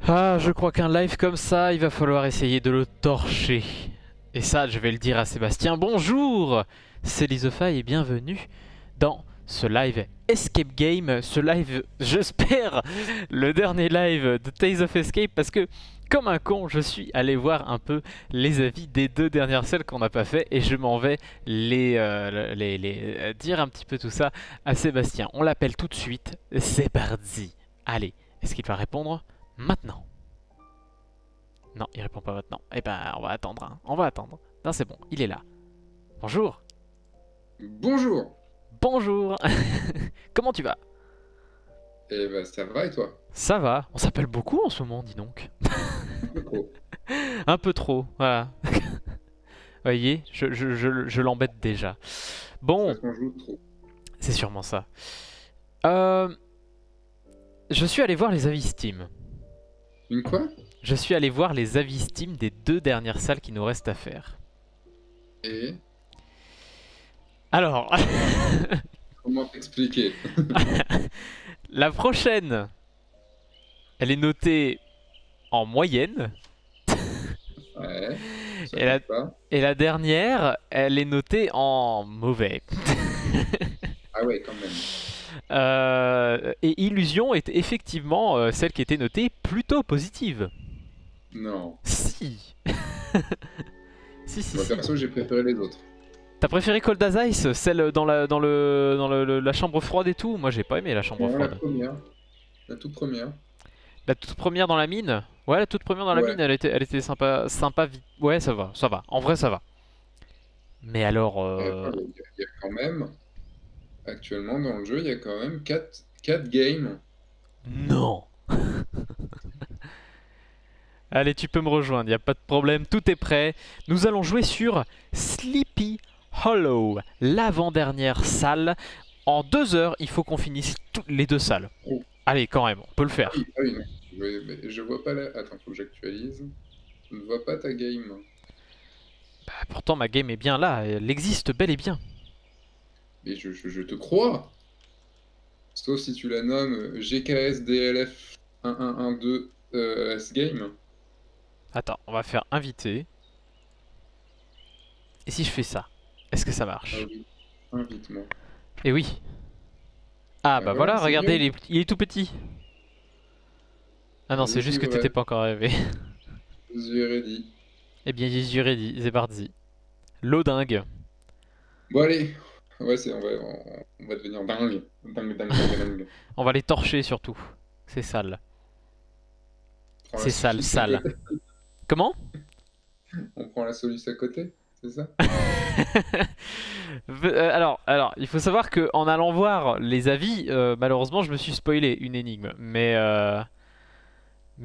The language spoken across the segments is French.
Ah, je crois qu'un live comme ça, il va falloir essayer de le torcher. Et ça, je vais le dire à Sébastien. Bonjour, c'est Lizofy et bienvenue dans ce live Escape Game. Ce live, j'espère, le dernier live de Tales of Escape parce que, comme un con, je suis allé voir un peu les avis des deux dernières celles qu'on n'a pas fait et je m'en vais dire un petit peu tout ça à Sébastien. On l'appelle tout de suite, c'est parti. Allez, est-ce qu'il va répondre maintenant? Non, il répond pas maintenant. Eh ben, on va attendre, hein. On va attendre. Non, c'est bon, il est là. Bonjour. Bonjour. Bonjour. Comment tu vas? Eh ben ça va et toi? Ça va. On s'appelle beaucoup en ce moment, dis donc. Un peu trop. Un peu trop, voilà. Voyez, je l'embête déjà. C'est Bon, parce qu'on joue trop. c'est sûrement ça. Euh, je suis allé voir les avis Steam. Une quoi? Je suis allé voir les avis Steam des deux dernières salles qui nous restent à faire. Et Alors, comment t'expliquer? la prochaine, elle est notée en moyenne. Ouais, ça Et la, compte pas. et la dernière, elle est notée en mauvais. Ah ouais, quand même. Et Illusion est effectivement celle qui était notée plutôt positive. Non. Si. Si, si, Moi si. perso, j'ai préféré les autres. T'as préféré Cold as Ice, celle dans la chambre froide et tout? Moi j'ai pas aimé la chambre Non, la froide. première. La toute première. La toute première dans la mine? Ouais, la toute première dans la Ouais. mine, elle était sympa, sympa vite. Ouais, ça va, ça va. En vrai, ça va. Mais alors, Et attends, il y a quand même, actuellement dans le jeu, il y a quand même 4 games. non. Allez, tu peux me rejoindre, y a pas de problème, tout est prêt. Nous allons jouer sur Sleepy Hollow, l'avant-dernière salle. En 2 heures, il faut qu'on finisse toutes les deux salles. Oh. Allez, quand même, on peut le Ah faire. oui, ah oui, non. Je vois pas la... Attends, faut que j'actualise. Je ne vois pas ta game. Bah, pourtant, ma game est bien là, elle existe bel et bien. Mais je te crois. Sauf si tu la nommes GKS DLF 1112 S-Game. Attends, on va faire inviter. Et si je fais ça, est-ce que ça Ah marche? oui, invite-moi. Eh oui. Ah Ben bah voilà, voilà, c'est regardez, mieux. il est tout petit. Ah non, c'est juste Vas-y, que ouais, t'étais pas encore arrivé. je suis ready. Eh bien, j'y suis ready, c'est parti. Loading. Bon, allez. Ouais, on va devenir dingue. Dingue, dingue, dingue, dingue. On va les torcher surtout. C'est sale. On prend la C'est sale, soluce à sale. côté. Comment? On prend la soluce à côté, c'est ça? Alors, il faut savoir que en allant voir les avis, malheureusement, je me suis spoilé une énigme. Mais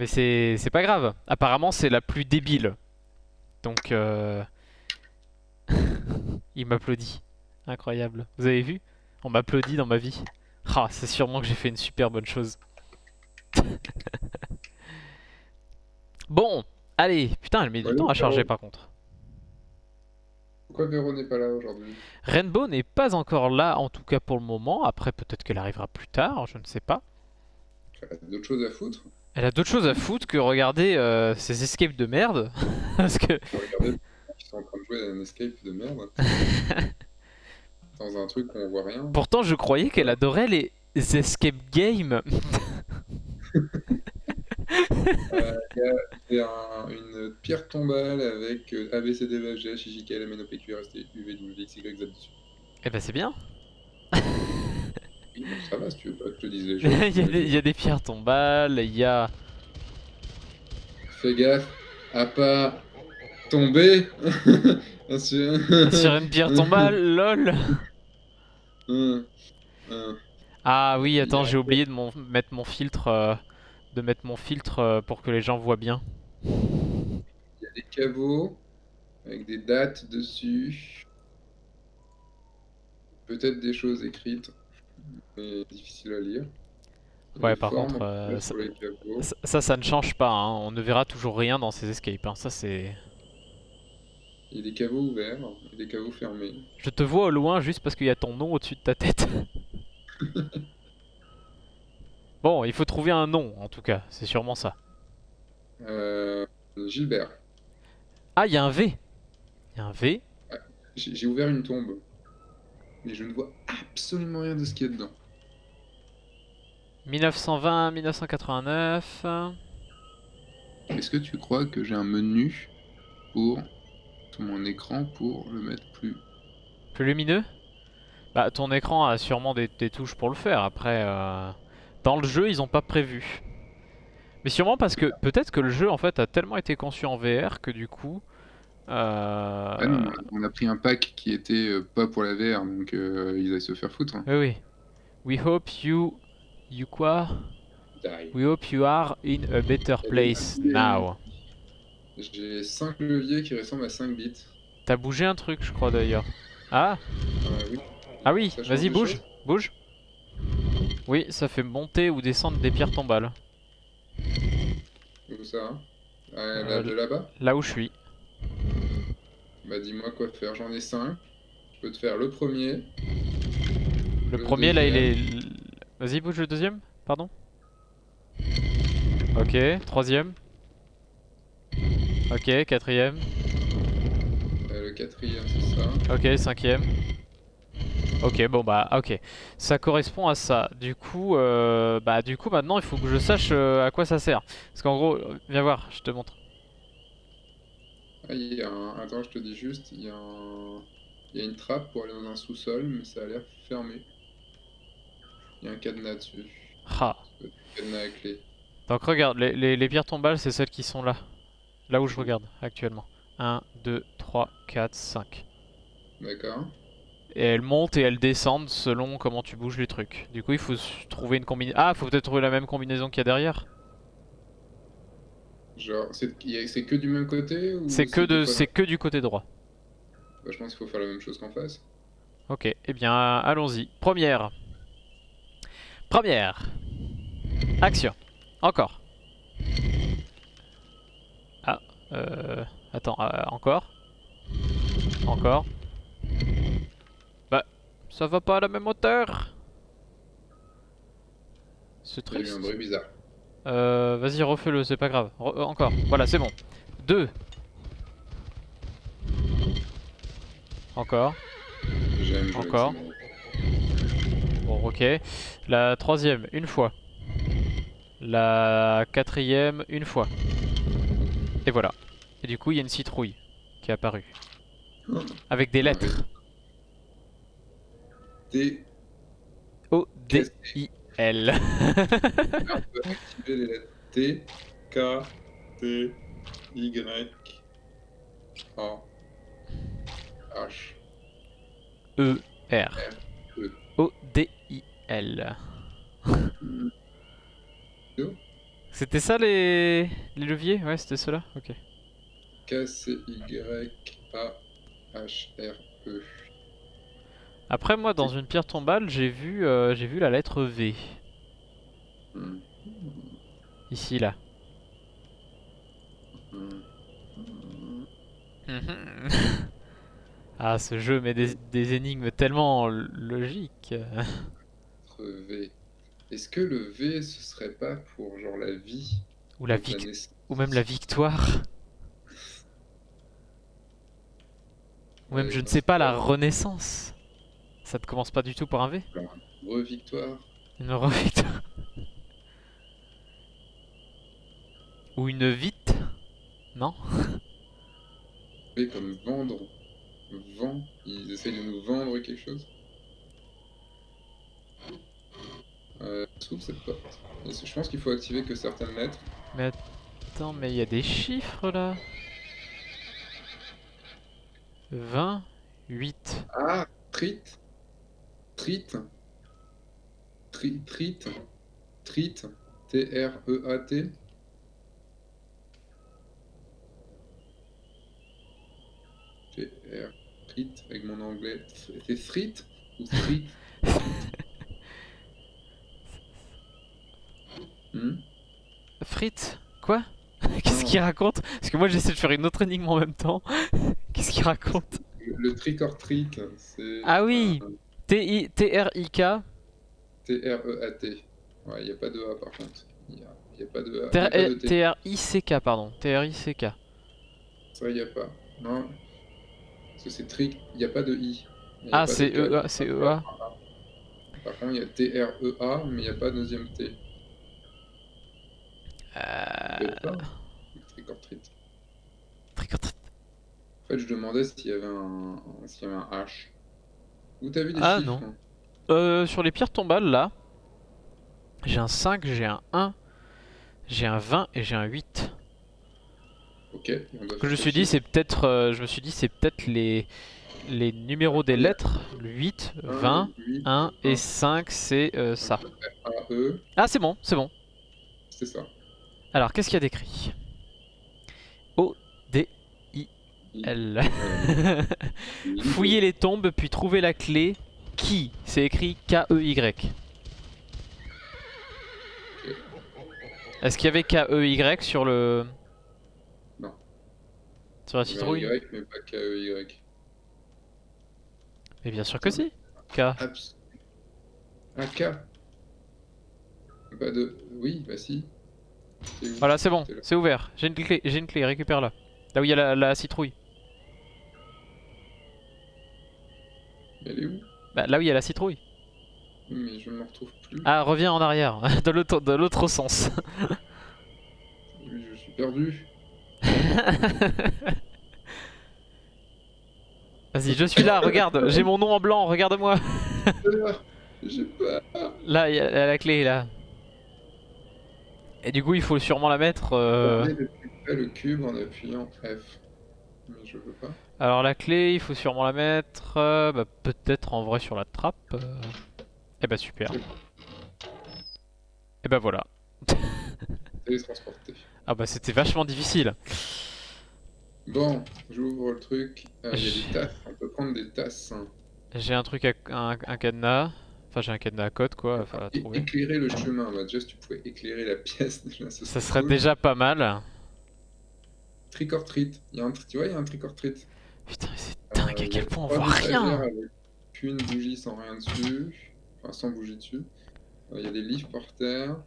c'est pas grave. Apparemment, c'est la plus débile. Donc, il m'applaudit. Incroyable. Vous avez vu? On m'applaudit dans ma vie. Ah, c'est sûrement que j'ai fait une super bonne chose. Bon, allez. Putain, elle met du Ouais, temps à charger Véro. par contre. Pourquoi Véro n'est pas là aujourd'hui? Rainbow n'est pas encore là, en tout cas pour le moment. Après, peut-être qu'elle arrivera plus tard, je ne sais pas. Elle a d'autres choses à foutre. Elle a d'autres choses à foutre que regarder ses escapes de merde. Parce que Regardez les gens qui sont en train de jouer à un escape de merde. Dans un truc où on voit rien. pourtant, je croyais qu'elle Voilà. adorait les escape games. Il y a une pierre tombale avec ABCD, VFG, JJK, LMNO, PQ, RST, UV, WX, YZ dessus. Eh ben, c'est bien. Oui, bon, ça va, si tu veux pas que je te dise les il, choses, tu y a me le des, dis. il y a des pierres tombales, il y a. Fais gaffe à pas tomber. Sur... Sur une pierre tombale, lol. Hum, hum. Ah oui, Il y attends, a, j'ai oublié de mettre mon filtre. De mettre mon filtre pour que les gens voient bien. il y a des caveaux avec des dates dessus. Peut-être des choses écrites, mais difficiles à lire. Il y a Ouais, des par formes contre, en tout cas sur les caveaux. ça ne change pas, hein. On ne verra toujours rien dans ces escapes, hein. Ça, c'est. Il y a des caveaux ouverts et des caveaux fermés. Je te vois au loin juste parce qu'il y a ton nom au-dessus de ta tête. Bon, il faut trouver un nom, en tout cas. C'est sûrement ça. Euh, Gilbert. Ah, il y a un V. Il y a un V. Ouais. J'ai ouvert une tombe, mais je ne vois absolument rien de ce qu'il y a dedans. 1920-1989. Est-ce que tu crois que j'ai un menu pour sur mon écran pour le mettre plus... Plus lumineux? Bah, ton écran a sûrement des touches pour le faire. Après, dans le jeu, ils ont pas prévu. Mais sûrement parce que peut-être que le jeu en fait a tellement été conçu en VR que du coup. Ah non, on a pris un pack qui était pas pour la VR, donc ils allaient se faire foutre. Oui, oui. We hope you. You quoi? Die. We hope you are in a better place now. J'ai 5 leviers qui ressemblent à 5 bits. T'as bougé un truc, je crois d'ailleurs. Ah? Oui. Ah oui, Ça change vas-y, des bouge. choses. Bouge. Oui, ça fait monter ou descendre des pierres tombales. Où ça hein de Euh, là-bas? Là où je suis. Bah dis-moi quoi faire, j'en ai 5. Je peux te faire le premier, Le le premier là, il deuxième, est. Vas-y, bouge le deuxième. Pardon. Ok, troisième. Ok, quatrième. le quatrième c'est ça. Ok, cinquième. Ok, bon bah, ok. Ça correspond à ça. Du coup, maintenant, il faut que je sache à quoi ça sert. Parce qu'en gros, viens voir, je te montre. Ah, il y a un... Attends, je te dis juste, il y a une trappe pour aller dans un sous-sol, mais ça a l'air fermé. Il y a un cadenas dessus. Ah. Un cadenas à clé. Donc regarde, les pierres tombales, c'est celles qui sont là. Là où je regarde actuellement. 1, 2, 3, 4, 5. D'accord. Et elles montent et elles descendent selon comment tu bouges les trucs. Du coup, il faut trouver une combinaison. Ah, faut peut-être trouver la même combinaison qu'il y a derrière. Genre, c'est que du même côté ou c'est des fois... C'est que du côté droit. Bah, je pense qu'il faut faire la même chose qu'en face. Ok, eh bien, allons-y. Première. Première. Action. Encore. Ah, attends, encore. Encore. Bah, ça va pas à la même hauteur. C'est Il y a eu triste. un bruit bizarre. Vas-y, refais-le, c'est pas grave. Encore. Voilà, c'est bon. 2. Encore. J'aime jouer avec ces Encore. manette. Bon, ok. La troisième, une fois. La quatrième, une fois. Et voilà. Et du coup, il y a une citrouille qui est apparue. Avec des lettres. T. O-D-I-L. On peut activer les lettres T, K, T, Y, A, H, E-R. R, E. O-D-I-L. Yo. C'était ça les leviers? Ouais, c'était cela. Ok. K, C, Y, A, H, R, E. Après, moi, dans une pierre tombale, j'ai vu la lettre V. Hmm. Ici, là. Hmm. Mhm. Ah, ce jeu met des énigmes tellement logiques. V. Est-ce que le V, ce serait pas pour genre la vie? Ou Donc la ou même naissance? la victoire. Ou même, Ouais, je ne dans sais ce pas, cas, la renaissance. Ça ne commence pas du tout par un V? genre, re-victoire. Une re-victoire. Ou une vite? Non? V comme vendre. Vend. Ils essayent de nous vendre quelque chose. S'ouvre cette porte. Je pense qu'il faut activer que certaines lettres. Mais attends, mais il y a des chiffres là. 28. Ah, Trit. Trit. Trit. Trit. T-R-E-A-T. T-R. Trit. Avec mon anglais. C'est Thrit ou Thrit? Hmm. Frites? Quoi? Qu'est-ce Non, qu'il raconte? Parce que moi j'essaie de faire une autre énigme en même temps. Qu'est-ce qu'il raconte? le trick or treat, c'est Ah oui! T-R-I-K. T-R-E-A-T. Ouais, il n'y a pas de A par contre. Il y a Il n'y a pas de A. Il y a pas de T. T-R-I-C-K, pardon. T-R-I-C-K. Ça, il n'y a pas. Non. Parce que c'est trick. Il n'y a pas de I. Il n'y a Ah, pas de c'est K. E-A, c'est E-A. Par contre, il y a T-R-E-A, mais il n'y a pas de deuxième T. Peut-être pas. Trick or treat. Trick or treat. En fait, je demandais s'il y avait un H. Où t'as vu des Ah chiffres? non. Sur les pierres tombales, là, j'ai un 5, j'ai un 1, j'ai un 20 et j'ai un 8. Ok, et on doit Que je faire me quel suis dit, chiffre? c'est peut-être les numéros des lettres. Le 8, 1, 20, 8, 1 et 1. 5, c'est ça. A-E, Ah, c'est bon, c'est bon. c'est ça. Alors, qu'est-ce qu'il y a d'écrit? I, O-D-I-L. Fouillez Lido. les tombes, puis trouvez la clé. Qui? C'est écrit K-E-Y. Ok. Est-ce qu'il y avait K-E-Y sur le... Non, sur la il y avait un citrouille? Y, mais pas K-E-Y. Mais bien sûr que Attends, si. K. abs. Un K. Pas de. Oui, bah si. C'est où? Voilà, c'est bon, T'es là. c'est ouvert. J'ai une clé, récupère-la. Là où il y a la citrouille. Mais elle est où? Bah, là où il y a la citrouille. Oui, mais je ne me retrouve plus. Ah, reviens en arrière, de l'autre sens. Oui, je suis perdu. Vas-y, je suis là, regarde, j'ai mon nom en blanc, regarde-moi. Ah, j'ai pas. Là, il y a la clé, là. Et du coup, il faut sûrement la mettre... Regardez le plus près le cube en appuyant F. Mais je veux pas. Alors la clé, il faut sûrement la mettre... bah, peut-être en vrai sur la trappe. Eh bah super. C'est bon, Et bah voilà. télétransporté. Ah bah c'était vachement difficile. Bon, j'ouvre le truc. Il y a J- des tasses. On peut prendre des tasses, hein. J'ai un truc, un cadenas. Enfin j'ai un cadenas à code quoi, enfin à Et trouver. éclairer le chemin. Bah, déjà, si tu pouvais éclairer la pièce, déjà, ce Ça serait serait cool. déjà pas mal. Trick or treat. Tu vois, il y a un trick or treat. Putain mais c'est dingue à Il y a quel point on trois voit étagères rien. avec une bougie sans rien dessus. Enfin, sans bougie dessus. Il y a des livres par terre.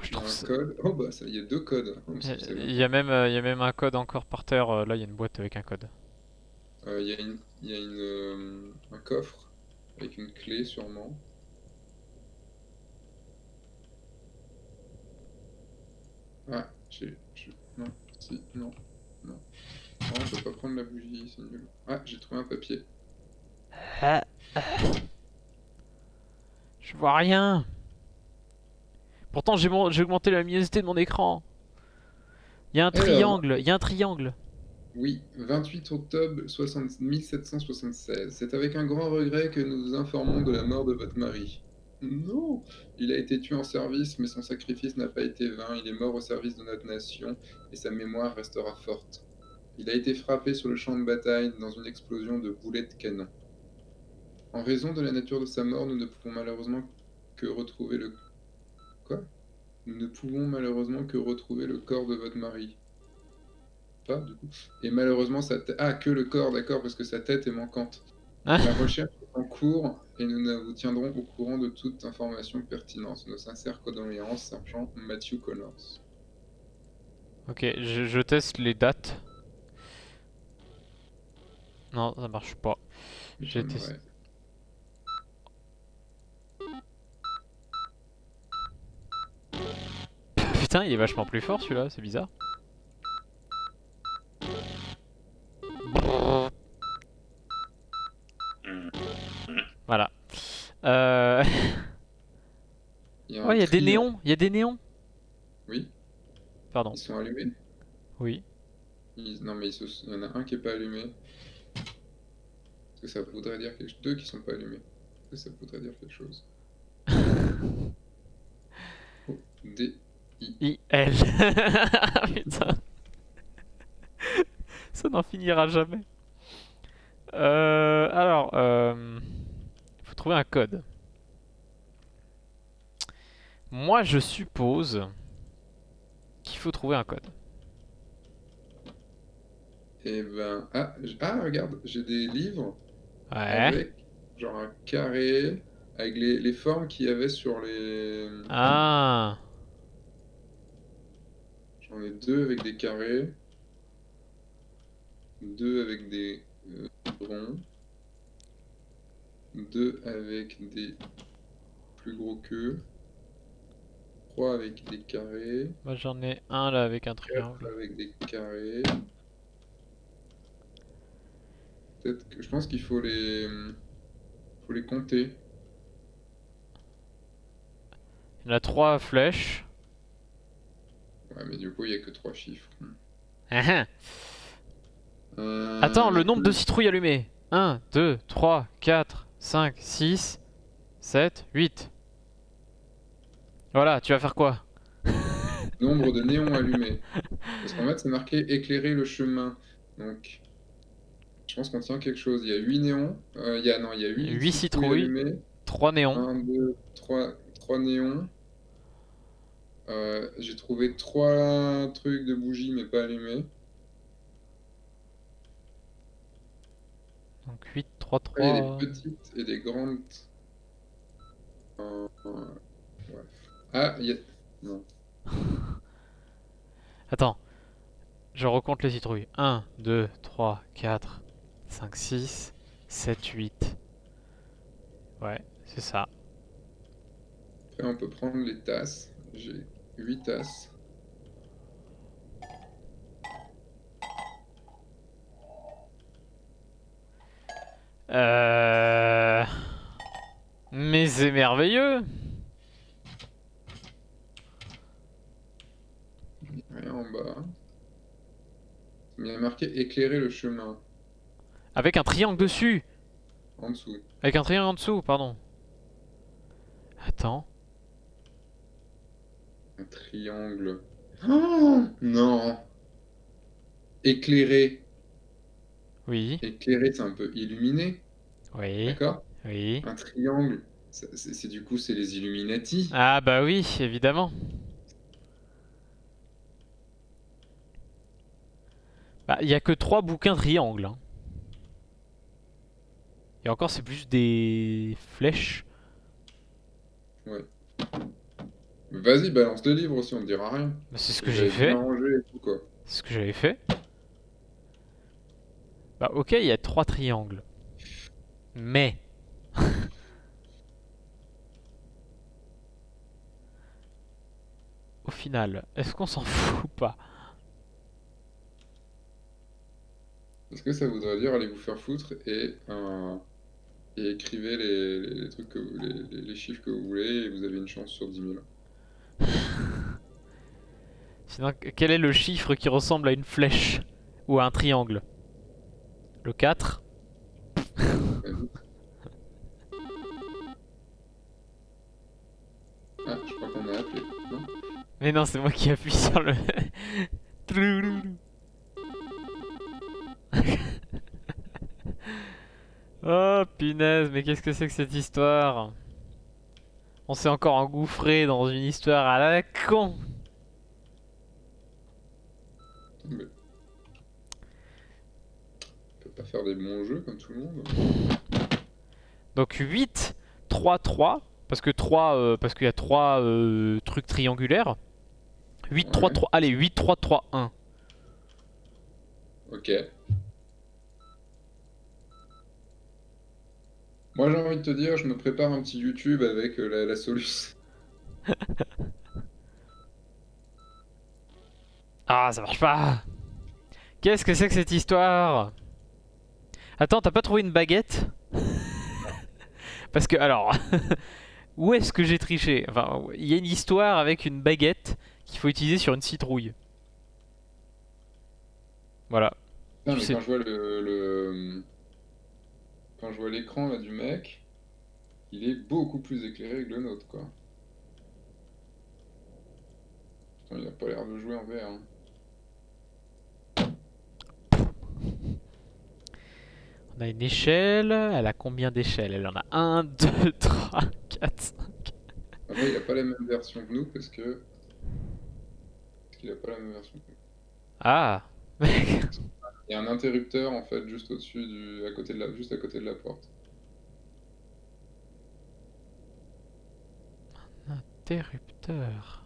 Je Il y a trouve un ça... code. Oh bah, ça, il y a deux codes. Oh, mais ça, je savais même Il pas. y a même un code encore par terre. Là il y a une boîte avec un code. Il y a un coffre avec une clé sûrement. Ah, non, si, non, non. Non, on peut pas prendre la bougie, c'est nul. Ah, j'ai trouvé un papier. Ah, je vois rien. Pourtant j'ai augmenté la luminosité de mon écran. Il y a un Alors, triangle, il y a un triangle. oui, 28 octobre 1776. C'est avec un grand regret que nous vous informons de la mort de votre mari. Non! Il a été tué en service, mais son sacrifice n'a pas été vain. Il est mort au service de notre nation, et sa mémoire restera forte. Il a été frappé sur le champ de bataille dans une explosion de boulets de canon. En raison de la nature de sa mort, nous ne pouvons malheureusement que retrouver le... Quoi? Nous ne pouvons malheureusement que retrouver le corps de votre mari. Pas, du coup. Et malheureusement, sa tête... Ah, que le corps, d'accord, parce que sa tête est manquante. La Hein? recherche est en cours et nous vous tiendrons au courant de toute information pertinente. Nos sincères condoléances, sergent Matthew Connors. Ok, je teste les dates. Non, ça marche pas. J'ai testé. J'aimerais. Putain, il est vachement plus fort celui-là, c'est bizarre. Voilà. Euh... Il y a Oh, un il y a des triangle. néons, il y a des néons. Oui, Pardon. ils sont allumés. Oui. Non, mais il y en a un qui est pas allumé. Est-ce que ça voudrait dire quelque chose? Deux qui sont pas allumés. Est-ce que ça voudrait dire quelque chose? O, D, I. I-L. Putain, ça n'en finira jamais. Alors, faut trouver un code. Moi, je suppose qu'il faut trouver un code. Et ben. Ah, ah, regarde, j'ai des livres Ouais. avec genre un carré, avec les formes qu'il y avait sur les. Ah. J'en ai 2 avec des carrés. 2 avec des ronds. 2 avec des plus gros qu'eux. 3 avec des carrés. Moi j'en ai un là avec un 4 triangle. avec des carrés. Peut-être que je pense qu'il faut les compter. Il y en a 3 flèches. Ouais, mais du coup, il n'y a que 3 chiffres. Ah, ah. Attends, le La nombre de couleur- citrouilles allumées. 1, 2, 3, 4, 5, 6, 7, 8. Voilà, tu vas faire quoi? Nombre de néons allumés. Parce qu'en fait, c'est marqué éclairer le chemin. Donc, je pense qu'on tient quelque chose. Il y a 8 néons. Non, il y a 8 8 citrouilles citrouilles, allumées. 3 néons. 1, 2, 3 néons. J'ai trouvé 3 trucs de bougies, mais pas allumés. Donc 8, 3, Après, il y a des 3. petites et des grandes. Bref. Ah, il y a... Non. Attends, je recompte les citrouilles. 1, 2, 3, 4, 5, 6, 7, 8. Ouais, c'est ça. Après, on peut prendre les tasses. J'ai 8 tasses. Euh... Mais c'est merveilleux. Rien en bas. Il y a marqué éclairer le chemin. Avec un triangle dessus. En dessous. Avec un triangle en dessous, pardon. Attends. Un triangle. Oh non. Éclairer. Oui, Éclairer, c'est un peu illuminé. oui, D'accord? oui. Un triangle, du coup, c'est les Illuminati. Ah bah oui, évidemment. Bah, il y a que 3 bouquins triangles, hein. Et encore, c'est plus des flèches. Ouais. Vas-y, balance le livre aussi, on ne dira rien. Bah, c'est ce que j'ai J'avais bien fait. rangé et tout, quoi. C'est ce que j'avais fait. Bah ok, il y a 3 triangles. Mais... Au final, est-ce qu'on s'en fout ou pas? Est-ce que ça voudrait dire allez vous faire foutre et écrivez les trucs les chiffres que vous voulez et vous avez une chance sur 10 000. Sinon, quel est le chiffre qui ressemble à une flèche? Ou à un triangle? Le 4? Vas-y. Ah, je crois qu'on a appelé. Non? Mais non, c'est moi qui appuie sur le... Trouloulou. Oh punaise, mais qu'est-ce que c'est que cette histoire? On s'est encore engouffré dans une histoire à la con. Mais on peut pas faire des bons jeux comme tout le monde. Donc 8, 3, 3. Parce que 3, parce qu'il y a 3 trucs triangulaires. 8, 3, Ouais, 3. Allez, 8, 3, 3, 1. ok. Moi j'ai envie de te dire, je me prépare un petit YouTube avec la solution. Ah, ça marche pas. Qu'est-ce que c'est que cette histoire? Attends, t'as pas trouvé une baguette? Parce que, alors, où est-ce que j'ai triché? Enfin, il y a une histoire avec une baguette qu'il faut utiliser sur une citrouille. Voilà. Non, Tu mais sais. quand je vois quand je vois l'écran là du mec, il est beaucoup plus éclairé que le nôtre, quoi. Putain, il a pas l'air de jouer en VR, hein. On a une échelle. Elle a combien d'échelles? Elle en a un, 2, 3, 4, 5. Après, il a pas la même version que nous parce qu'il a pas la même version que nous. Ah. Il y a un interrupteur en fait juste au-dessus juste à côté de la porte. Interrupteur.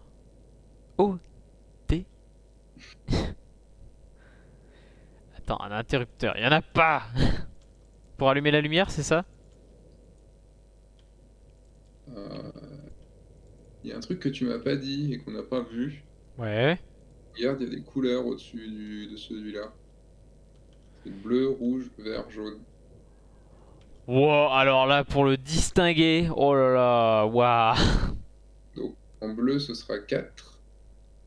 O, T. Attends, un interrupteur, y en a pas. Pour allumer la lumière, c'est ça? Euh, Il y a un truc que tu m'as pas dit et qu'on n'a pas vu. Ouais. Regarde, il y a des couleurs au-dessus de celui-là. C'est bleu, rouge, vert, jaune. Wow, alors là, pour le distinguer, oh là là, waouh. Donc en bleu, ce sera 4.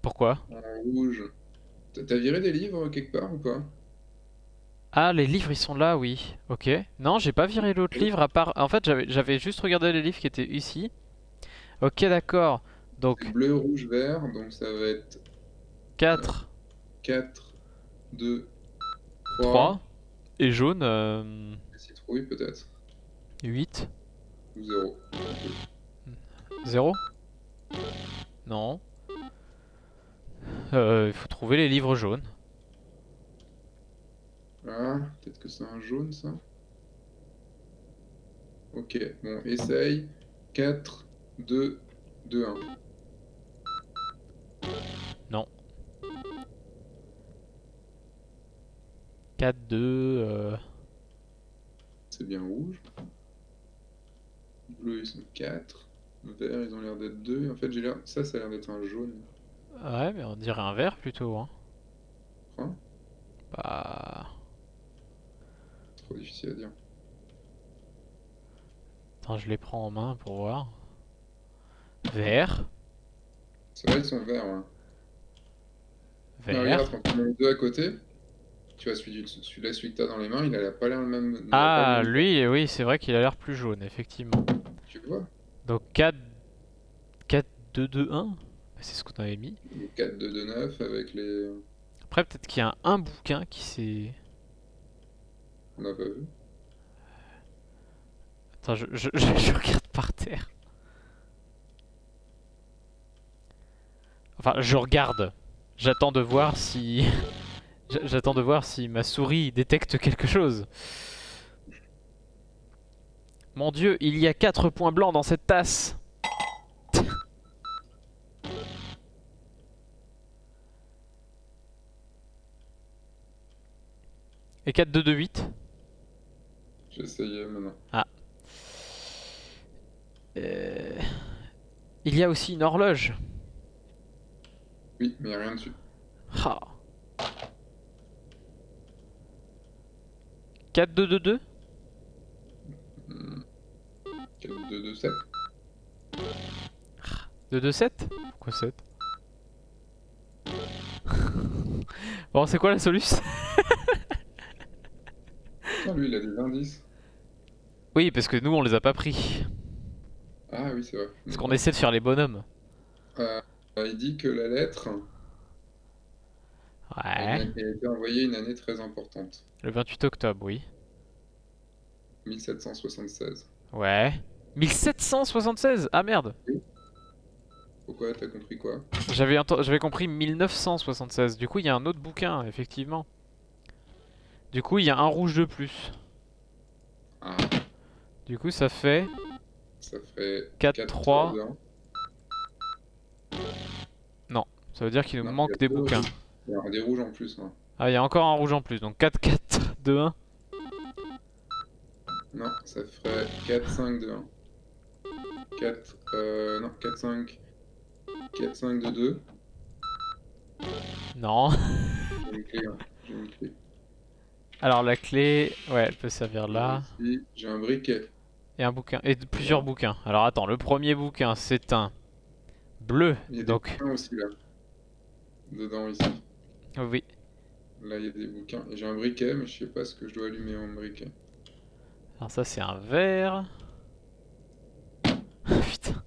Pourquoi? En rouge. T'as viré des livres quelque part ou pas? Ah, les livres, ils sont là, oui. Ok. Non, j'ai pas viré l'autre livre, à part... En fait, j'avais juste regardé les livres qui étaient ici. Ok, d'accord. C'est Donc, bleu, rouge, vert. Donc ça va être 4, 4, 2, 3, 3. et jaune, Citrouille peut-être. 8. Ou 0. 0? Non. Il faut trouver les livres jaunes. Ah, peut-être que c'est un jaune ça. Ok, bon, essaye. 4, 2, 2, 1. Non. 4, 2... C'est bien rouge. Bleu, ils sont 4. Vert, ils ont l'air d'être 2. En fait, j'ai l'air. Ça a l'air d'être un jaune. Ouais, mais on dirait un vert plutôt, hein. Hein. Bah... Trop difficile à dire. Attends, je les prends en main pour voir. Vert. C'est vrai, ils sont verts, hein. Non, regarde, Vert. quand tu mets les deux à côté, tu vois, celui-là, celui que t'as dans les mains, il a pas l'air le même. Il a pas le Ah, même vert. lui, oui, c'est vrai qu'il a l'air plus jaune, effectivement. Tu vois? Donc 4, 4, 2, 2, 1. C'est ce qu'on avait mis. Le 4, 2, 2, 9 avec les. Après, peut-être qu'il y a un bouquin qui s'est... On n'a pas vu. Attends, je regarde par terre. Enfin, je regarde. J'attends de voir si... J'attends de voir si ma souris détecte quelque chose. Mon Dieu, il y a 4 points blancs dans cette tasse. Et 4, 2, 2, 8. J'ai essayé maintenant. Ah. Euh, Il y a aussi une horloge. Oui, mais il n'y a rien dessus. Ah. 4, 2, 2, 2. 4, 2, 2, 7. 2, 2, 7. Pourquoi 7? Bon, c'est quoi la solution? Tiens, lui, il a des indices. Oui, parce que nous, on les a pas pris. Ah oui, c'est vrai. Parce qu'on essaie de faire les bonhommes. Euh, il dit que la lettre Ouais. a été envoyée une année très importante. Le 28 octobre, oui. 1776. Ouais. 1776. Ah merde. Oui. Pourquoi? T'as compris quoi? J'avais compris 1976. Du coup, il y a un autre bouquin, effectivement. Du coup, il y a un rouge de plus. Ah, Du coup, ça fait ça ferait 4, 4, 3, 3. 2, 1. Non, ça veut dire qu'il nous Non, il y manque a des deux bouquins. rouges. Il y a des rouges en plus, hein. Ah, il y a encore un rouge en plus. Donc 4, 4, 2, 1. Non, ça ferait 4, 5, 2, 1. 4, non, 4, 5. 4, 5, 2, 2. Non. J'ai une clé, hein. J'ai une clé. Alors la clé, ouais, elle peut servir là. Ici, j'ai un briquet. Et un bouquin. Et plusieurs bouquins. Alors attends, le premier bouquin, c'est un bleu. Il y a des Donc, bouquins aussi là, dedans ici. oui. Là, il y a des bouquins. Et j'ai un briquet, mais je sais pas ce que je dois allumer en briquet. Alors ça, c'est un vert. Putain.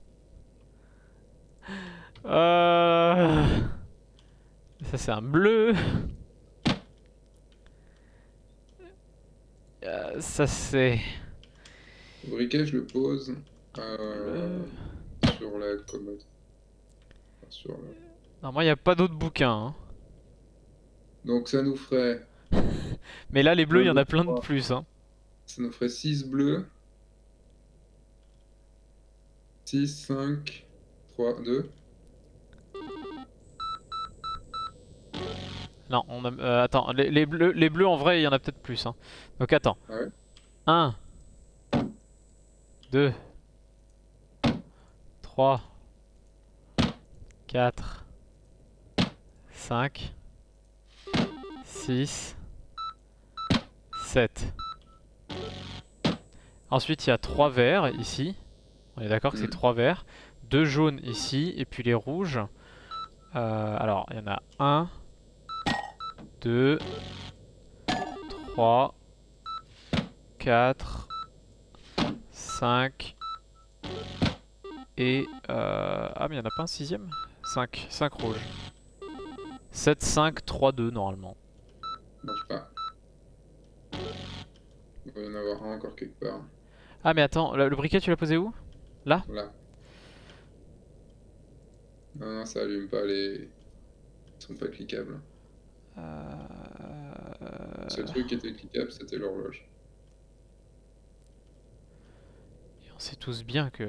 Ça, c'est un bleu. Ça, c'est... Le briquet, je le pose Bleu. sur la commode. Enfin, Non, moi, il n'y a pas d'autres bouquins, hein. Donc ça nous ferait Mais là, les bleus, 1, il y en 2, a plein de 3. plus, hein. Ça nous ferait 6 bleus. 6, 5, 3, 2. Non, on a... attends, les bleus en vrai, il y en a peut-être plus. Hein. Donc attends. Ah ouais? 1, 2, 3, 4, 5, 6, 7. Ensuite, il y a 3 verts ici. On est d'accord que c'est 3 verts. 2 jaunes ici. Et puis les rouges. Alors, il y en a 1, 2, 3, 4, 5. Et... ah, mais il n'y en a pas un sixième? 5. 5 rouges. 7, 5, 3, 2 normalement. Marche pas. Il va y en avoir un encore quelque part. Ah, mais attends, le briquet, tu l'as posé où? Là? Là. Non, non, ça allume pas les. Ils sont pas cliquables. Le seul truc qui était cliquable, c'était l'horloge. Et on sait tous bien que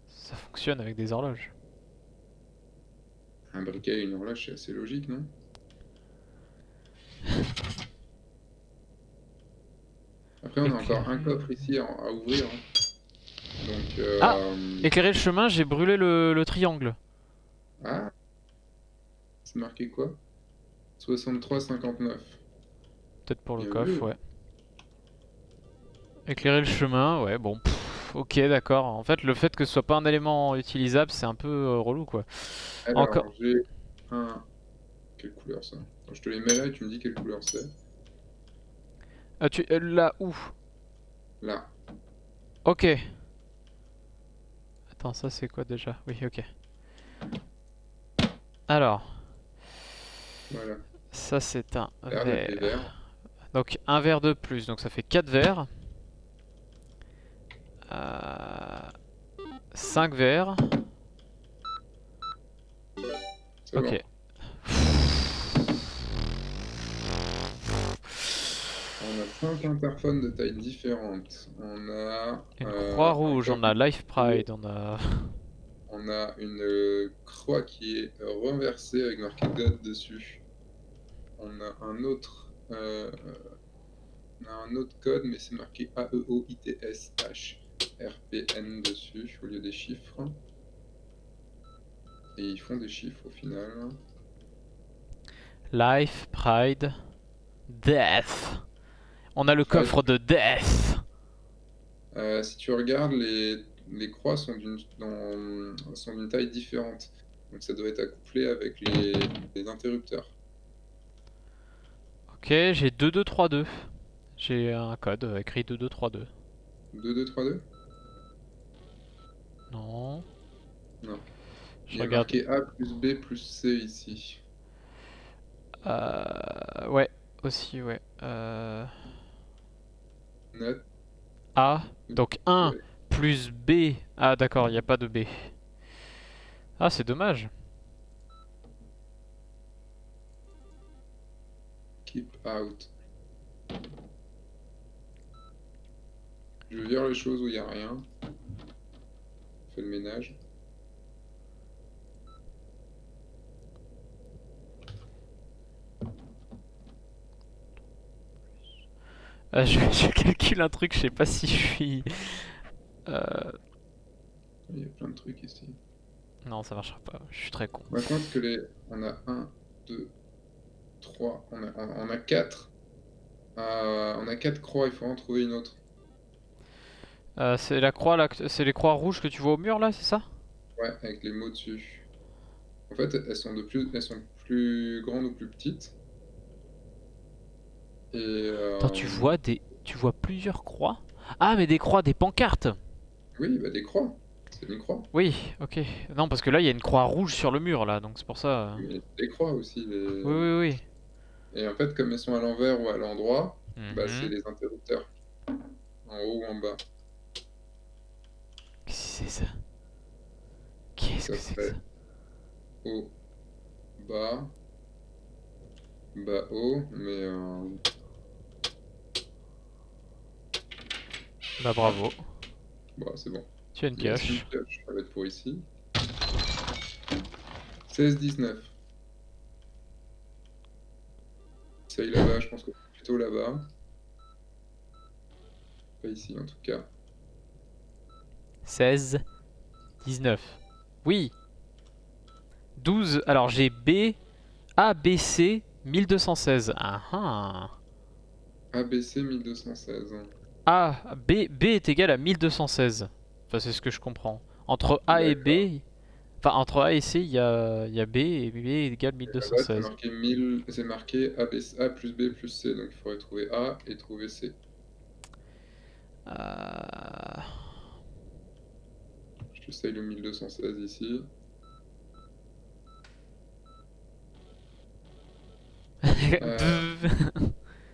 ça fonctionne avec des horloges. Un briquet et une horloge, c'est assez logique, non? Après, on a encore un coffre ici à ouvrir. Hein. Donc, Ah! Éclairer le chemin, j'ai brûlé le triangle. Ah, c'est marqué quoi? 63,59. Peut-être pour le Bien coffre, vu. ouais. Éclairer le chemin, ouais, bon. Ok, d'accord. En fait, le fait que ce soit pas un élément utilisable, c'est un peu relou, quoi. Encore. Alors, j'ai un. Quelle couleur ça? Attends, je te les mets là et tu me dis quelle couleur c'est. Là où? Là. Ok. Attends, ça c'est quoi déjà? Oui, ok. Alors, Voilà. ça c'est un Regarde, les verre. verts. Donc un verre de plus, donc ça fait 4 verres. 5 verres. C'est Ok. bon. On a 5 interphones de tailles différentes. On a Une croix un rouge, on coffre. a Life Pride, on a... On a une croix qui est renversée avec marqué God dessus. On a un autre, code, mais c'est marqué AEOITSHRPN dessus au lieu des chiffres. Et ils font des chiffres au final. Life Pride Death. On a le Ah, coffre de Death. si tu regardes, les croix sont d'une taille différente. Donc ça doit être accouplé avec les interrupteurs. Ok, j'ai 2232. J'ai un code écrit 2232. 2232? Non. Non. Je Il y a regarde. marqué A plus B plus C ici. Ouais, aussi, ouais. Note. A. Donc 1 Ouais. plus B. Ah d'accord, il n'y a pas de B. Ah, c'est dommage. Keep out. Je vire les choses où il n'y a rien. Fais le ménage. Je calcule un truc, je sais pas si je suis... Il y a plein de trucs ici. Non, ça marchera pas, je suis très con. On va compte que on a 1, 2, 3, on a 4. On a 4 croix, il faut en trouver une autre. C'est la croix là, c'est les croix rouges que tu vois au mur là, c'est ça? Ouais, avec les mots dessus. En fait, elles sont plus grandes ou plus petites. Et Attends, tu vois plusieurs croix? Ah, mais des croix, des pancartes! oui, bah des croix. C'est une croix. Oui, ok. Non, parce que là, il y a une croix rouge sur le mur là, donc c'est pour ça. Mais des croix aussi. Oui, oui, oui. Et en fait, comme elles sont à l'envers ou à l'endroit, bah c'est Mhm. les interrupteurs. En haut ou en bas. Qu'est-ce que c'est ça? Qu'est-ce Ça que c'est que ça? serait haut, bas, bas, haut, mais Bah bravo, bah, c'est bon. tu as une Il me reste une pioche. pioche, ça va être pour ici. 16, 19. ça aille là-bas, je pense que c'est plutôt là-bas. Pas ici en tout cas. 16, 19. Oui. 12. Alors j'ai B, A, B, C, 1216. Ah ah. ABC 1216. A, B est égal à 1216. Enfin, c'est ce que je comprends. Entre A et D'accord. B, enfin entre A et C, il y a B et B est égal à Et là-bas, c'est 1216. marqué 1000, c'est marqué A plus B plus C, donc il faudrait trouver A et trouver C. Euh... Je t'essaye le 1216 ici.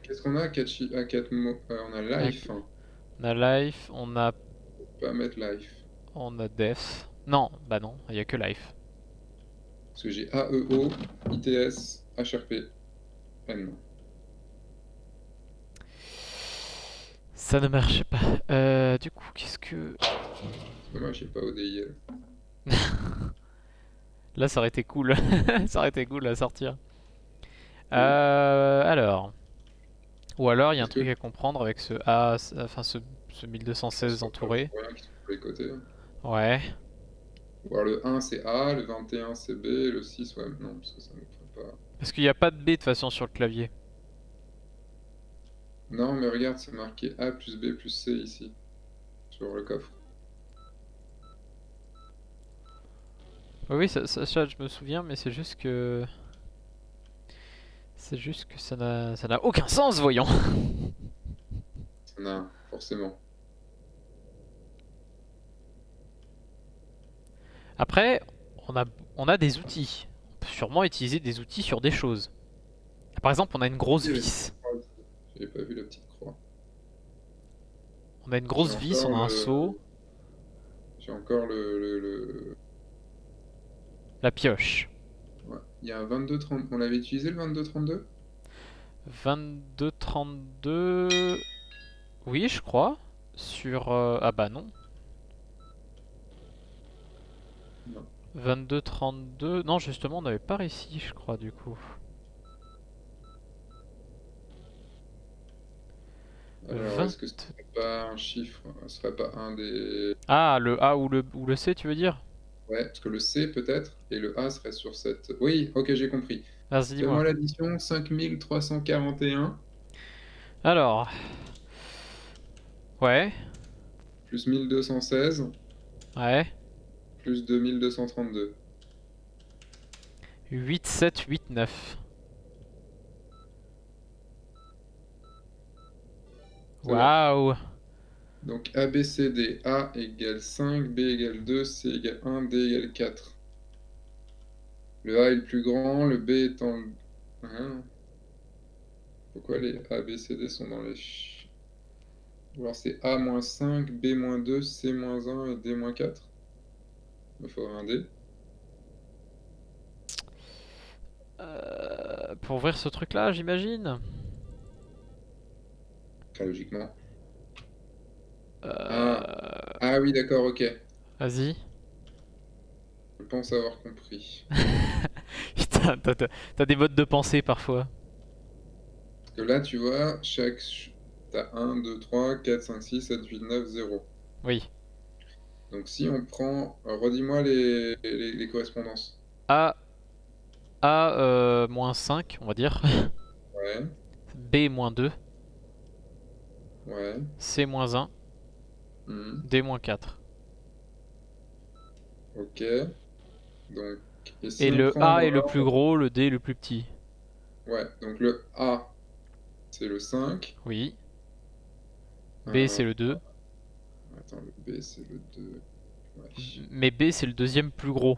Qu'est-ce qu'on a à 4 mots? On a life, hein. On a life, Faut pas mettre life. on a death. Non, bah non, il y a que life. Parce que j'ai AEO, ITS, HRP, N. Ça ne marche pas. Du coup, qu'est-ce que... C'est dommage, j'ai pas ODIL. Là, ça aurait été cool. Ça aurait été cool à sortir. Oui. Alors... Ou alors, il y a un Est-ce truc que à comprendre avec ce A, enfin ce je pense 1216 qu'il y a encore des entouré. moyens qui sont sur les côtés. Ouais. Ou alors le 1 c'est A, le 21 c'est B, et le 6 ouais, non, parce que ça ne ferait pas. Parce qu'il n'y a pas de B de toute façon sur le clavier. Non, mais regarde, c'est marqué A plus B plus C ici, sur le coffre. Oui, oui, ça, je me souviens, mais c'est juste que... C'est juste que ça n'a aucun sens, voyons. Ça n'a forcément. Après, on a, on a des outils. On peut sûrement utiliser des outils sur des choses. Par exemple, on a une grosse Il y avait une petite vis. croix ici. J'avais pas vu la petite croix. On a une J'ai grosse vis, on encore a un seau, j'ai encore le. la pioche. Ouais. Il y a un 22-30. On l'avait utilisé le 22-32? 22-32... Oui, je crois. Sur... Ah bah non. Non. 22-32... Non, justement, on n'avait pas réussi, je crois, du coup. Alors, est-ce que ce serait pas un chiffre? Ce serait pas un des. Ah, le A ou le C, tu veux dire? Ouais, parce que le C peut-être, et le A serait sur cette. Oui, ok, j'ai compris. Vas-y, dis-moi. Fais-moi l'addition, 5341 Alors... Ouais, plus 1216 ouais. plus 2232. 8, 7, 8, 9. C'est bon. Waouh! Donc A, B, C, D. A égale 5, B égale 2, C égale 1, D égale 4. Le A est le plus grand, le B étant le... Hein? Pourquoi les A, B, C, D sont dans les... Ou alors c'est A moins 5, B moins 2, C moins 1 et D moins 4. Il faudrait un D. Pour ouvrir ce truc-là, j'imagine. Très logiquement. Ah, Euh... ah oui, d'accord, ok. Vas-y. Je pense avoir compris. Putain, t'as des modes de pensée parfois. Parce que là, tu vois, t'as 1, 2, 3, 4, 5, 6, 7, 8, 9, 0. Oui. Donc si on prend... redis-moi les correspondances. A, moins 5, on va dire. Ouais, B moins 2. ouais. C moins 1. Mhm. D moins 4. Ok. Donc, et si Et on le prend A dans est le plus l'ordre... gros, le D est le plus petit. Ouais, donc le A, c'est le 5. Oui. B Euh, c'est le 2. attends, le B, c'est le 2. Ouais. Mais B c'est le deuxième plus gros.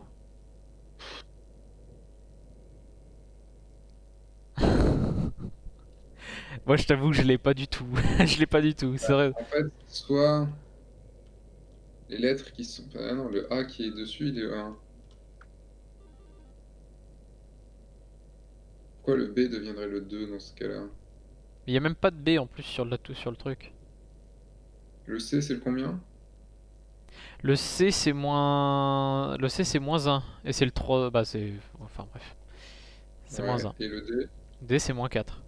Moi je t'avoue que je l'ai pas du tout. Je l'ai pas du tout, c'est vrai. En fait, soit les lettres qui sont... Ah non, le A qui est dessus, il est 1. Pourquoi le B deviendrait le 2 dans ce cas-là? Il y a même pas de B en plus sur sur le truc. Le C, c'est le combien? Le C c'est moins... Le C c'est moins 1. Et c'est le 3... Bah c'est... Enfin bref. C'est moins Ouais, 1. et le D? D c'est moins 4.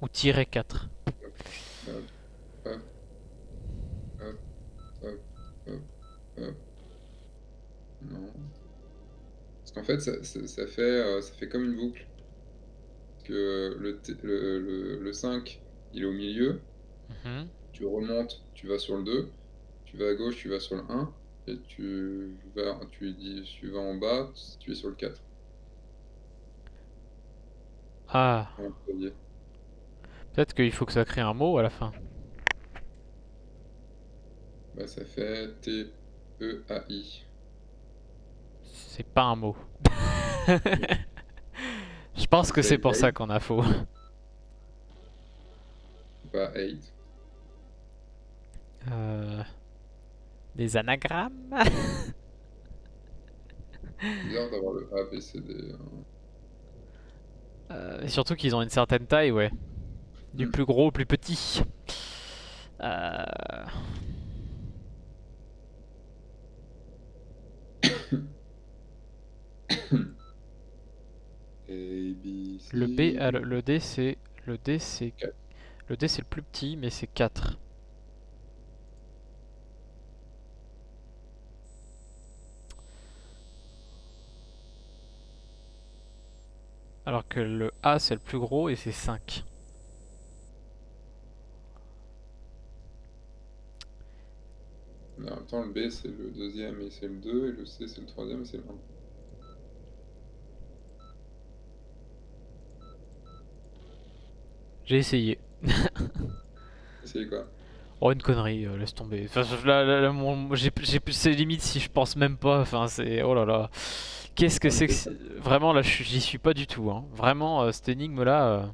Ou tirer 4. Hop, hop, hop, hop, hop, hop. Non. Parce qu'en fait, ça fait comme une boucle. Parce que le 5, il est au milieu. Mhm. Tu remontes, tu vas sur le 2. Tu vas à gauche, tu vas sur le 1. Et tu vas en bas, tu es sur le 4. Ah, En clavier. peut-être qu'il faut que ça crée un mot à la fin. Bah, ça fait T-E-A-I. C'est pas un mot. Oui. Je pense Ça que c'est fait pour ça 8, qu'on a faux. pas 8. Euh, des anagrammes. Bizarre d'avoir le A, B, C, D. Et surtout qu'ils ont une certaine taille, ouais. Du Hmm. plus gros au plus petit. Euh, A, B, le B, C, D. le D c'est Quatre. le D c'est le plus petit mais c'est 4. Alors que le A c'est le plus gros et c'est 5. Mais en même temps, le B, c'est le deuxième et c'est le 2, et le C, c'est le troisième et c'est le 1. J'ai essayé. C'est quoi? Oh une connerie, laisse tomber. Enfin, c'est limite si je pense même pas. Enfin c'est oh là là. Qu'est-ce que Ah, mais c'est que c'est ça. vraiment là j'y suis pas du tout. Hein. Vraiment cette énigme là.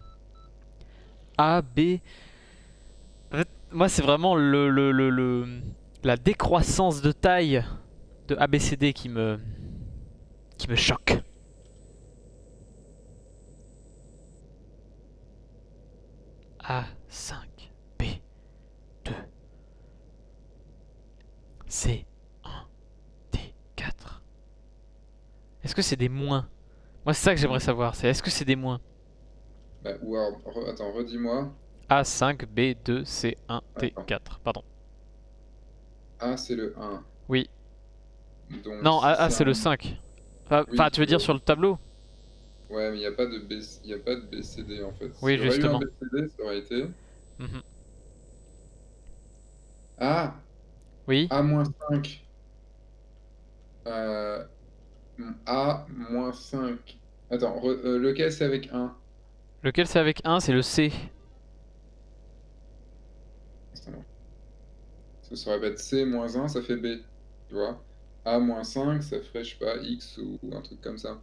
A B. En fait, moi c'est vraiment la décroissance de taille de A B C D qui me choque. A5 B2 C1 D4. Est-ce que c'est des moins? Moi c'est ça que j'aimerais Hmm. savoir. C'est est-ce que c'est des moins? Bah, ou alors, attends, redis-moi. A5 B2 C1 Attends. D4. Pardon. A, c'est le 1. Oui. Donc, Non, si A c'est c'est un. le 5. Enfin, Oui, tu veux dire sur le tableau? ouais, mais il n'y a pas de y a pas de BCD en fait. Oui, S'il y aurait eu un justement. BCD, ça aurait été Mhm. A, Oui. A-5. Euh, A-5. Attends, lequel c'est avec 1? Lequel c'est avec 1? C'est le C. Ça aurait pu être C-1, ça fait B. Tu vois? A-5, ça ferait, je sais pas, X ou un truc comme ça.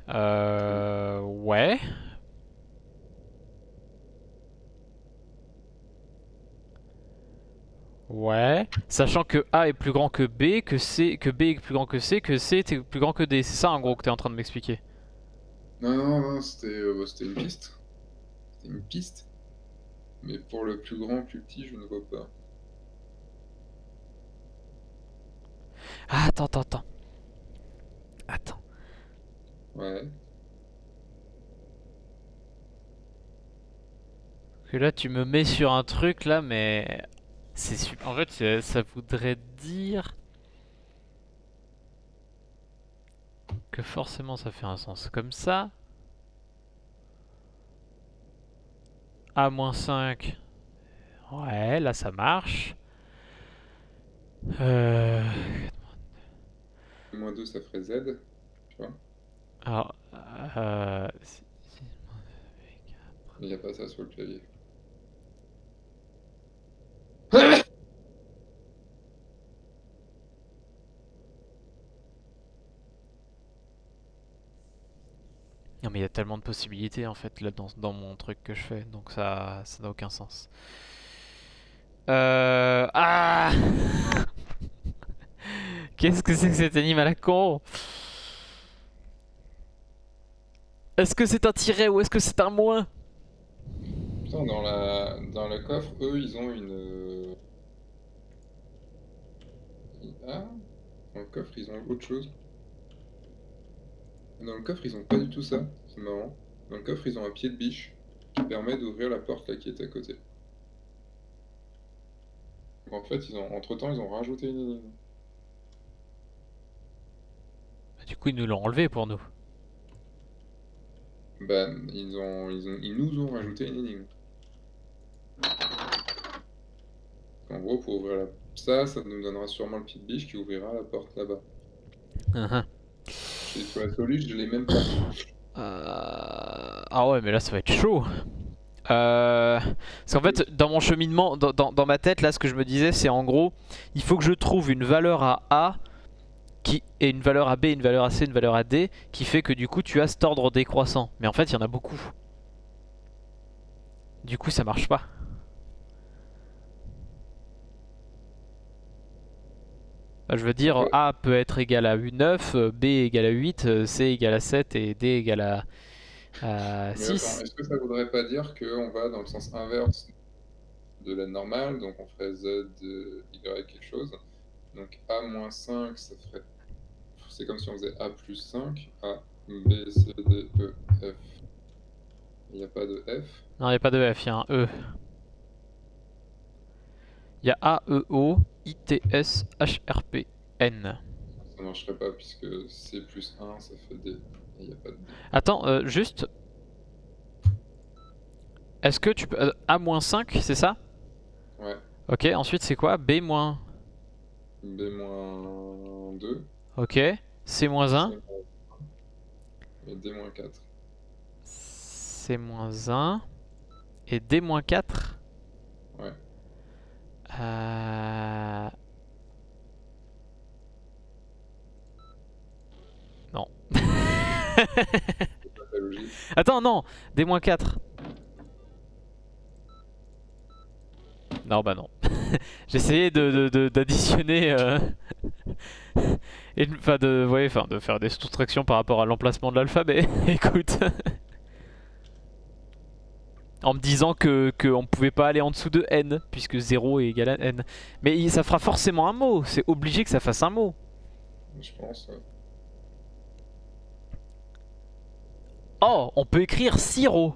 Ouais. Ouais. Sachant que A est plus grand que B, que B est plus grand que C est plus grand que D. C'est ça en gros que t'es en train de m'expliquer. Non, non, non, c'était une piste. C'était une piste. Mais pour le plus grand, plus petit, je ne vois pas. Ah, attends, attends, attends. Attends. Ouais. Que là tu me mets sur un truc là, mais c'est super. En fait, ça voudrait dire que forcément ça fait un sens comme ça. A-5. Ouais, là ça marche. Euh... -2, ça ferait Z. Tu vois? Alors, Il n'y a pas ça sur le clavier. non mais il y a tellement de possibilités en fait là dans mon truc que je fais, donc ça n'a aucun sens. Ah Qu'est-ce que c'est que cet anime à la con? Est-ce que c'est un tiret ou est-ce que c'est un moins? Putain, dans le coffre, eux, ils ont une. Ah, dans le coffre, ils ont autre chose. Dans le coffre, ils ont pas du tout ça. C'est marrant. Dans le coffre, ils ont un pied de biche. qui permet d'ouvrir la porte là qui est à côté. Donc, en fait, entre-temps, ils ont rajouté une énigme. Bah, du coup, ils nous l'ont enlevé pour nous. Bah, ils nous ont rajouté une énigme. En gros, pour ouvrir ça nous donnera sûrement le Pit Biche qui ouvrira la porte là-bas. Et sur la solution, je l'ai même pas. Ah ouais, mais là, ça va être chaud. Parce qu'en fait, dans mon cheminement, dans ma tête, là, ce que je me disais, c'est en gros, il faut que je trouve une valeur à A et une valeur à B, une valeur à C, une valeur à D, qui fait que du coup, tu as cet ordre décroissant. Mais en fait, il y en a beaucoup. Du coup, ça marche pas. Bah, je veux dire, A peut être égal à 9, B égale à 8, C égale à 7 et D égale à Mais attends, 6. est-ce que ça voudrait pas dire qu'on va dans le sens inverse de la normale, donc on ferait Z, Y quelque chose. Donc A-5, ça ferait... C'est comme si on faisait A plus 5, A, B, C, D, E, F. Il n'y a pas de F. Non, il n'y a pas de F, il y a un E. Il y a A, E, O, I, T, S, H, R, P, N. Ça marcherait pas puisque C plus 1, ça fait D. Et il n'y a pas de D. Attends, juste... Est-ce que tu peux... A-5, c'est ça? Ouais. Ok, ensuite c'est quoi? B-. B-2. Ok. C-1. C- et D-4. C-1. Et D-4. Ouais. Euh... Non. C'est pas ta logique. Attends, non. D-4. Non, bah non. J'essayais d'additionner... Enfin, de faire des soustractions par rapport à l'emplacement de l'alphabet. Écoute... En me disant qu'on pouvait pas aller en dessous de n, puisque 0 est égal à n. Mais ça fera forcément un mot, c'est obligé que ça fasse un mot. Je pense. Oh, on peut écrire sirop.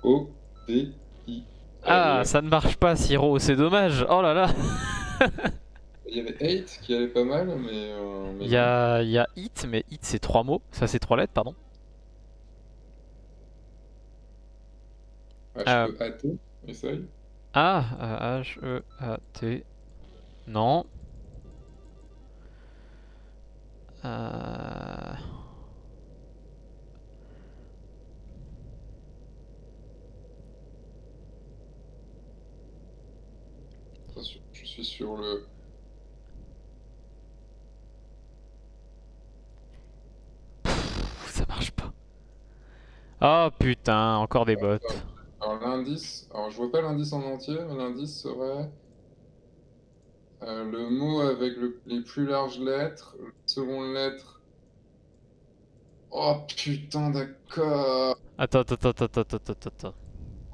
O-D-I. Ah, ça ne marche pas sirop, c'est dommage. Oh là là. Il y avait 8 qui allait pas mal, mais Il y a it, mais it c'est 3 mots. Ça c'est 3 lettres, pardon. H-E-A-T, essaye. H-E-A-T. Non. Euh... Attention, je suis sur le... Ça marche pas. Oh putain, encore des bots. Alors l'indice, alors je vois pas l'indice en entier, mais l'indice serait le mot avec les plus larges lettres, la seconde lettre. Oh putain, d'accord. Attends.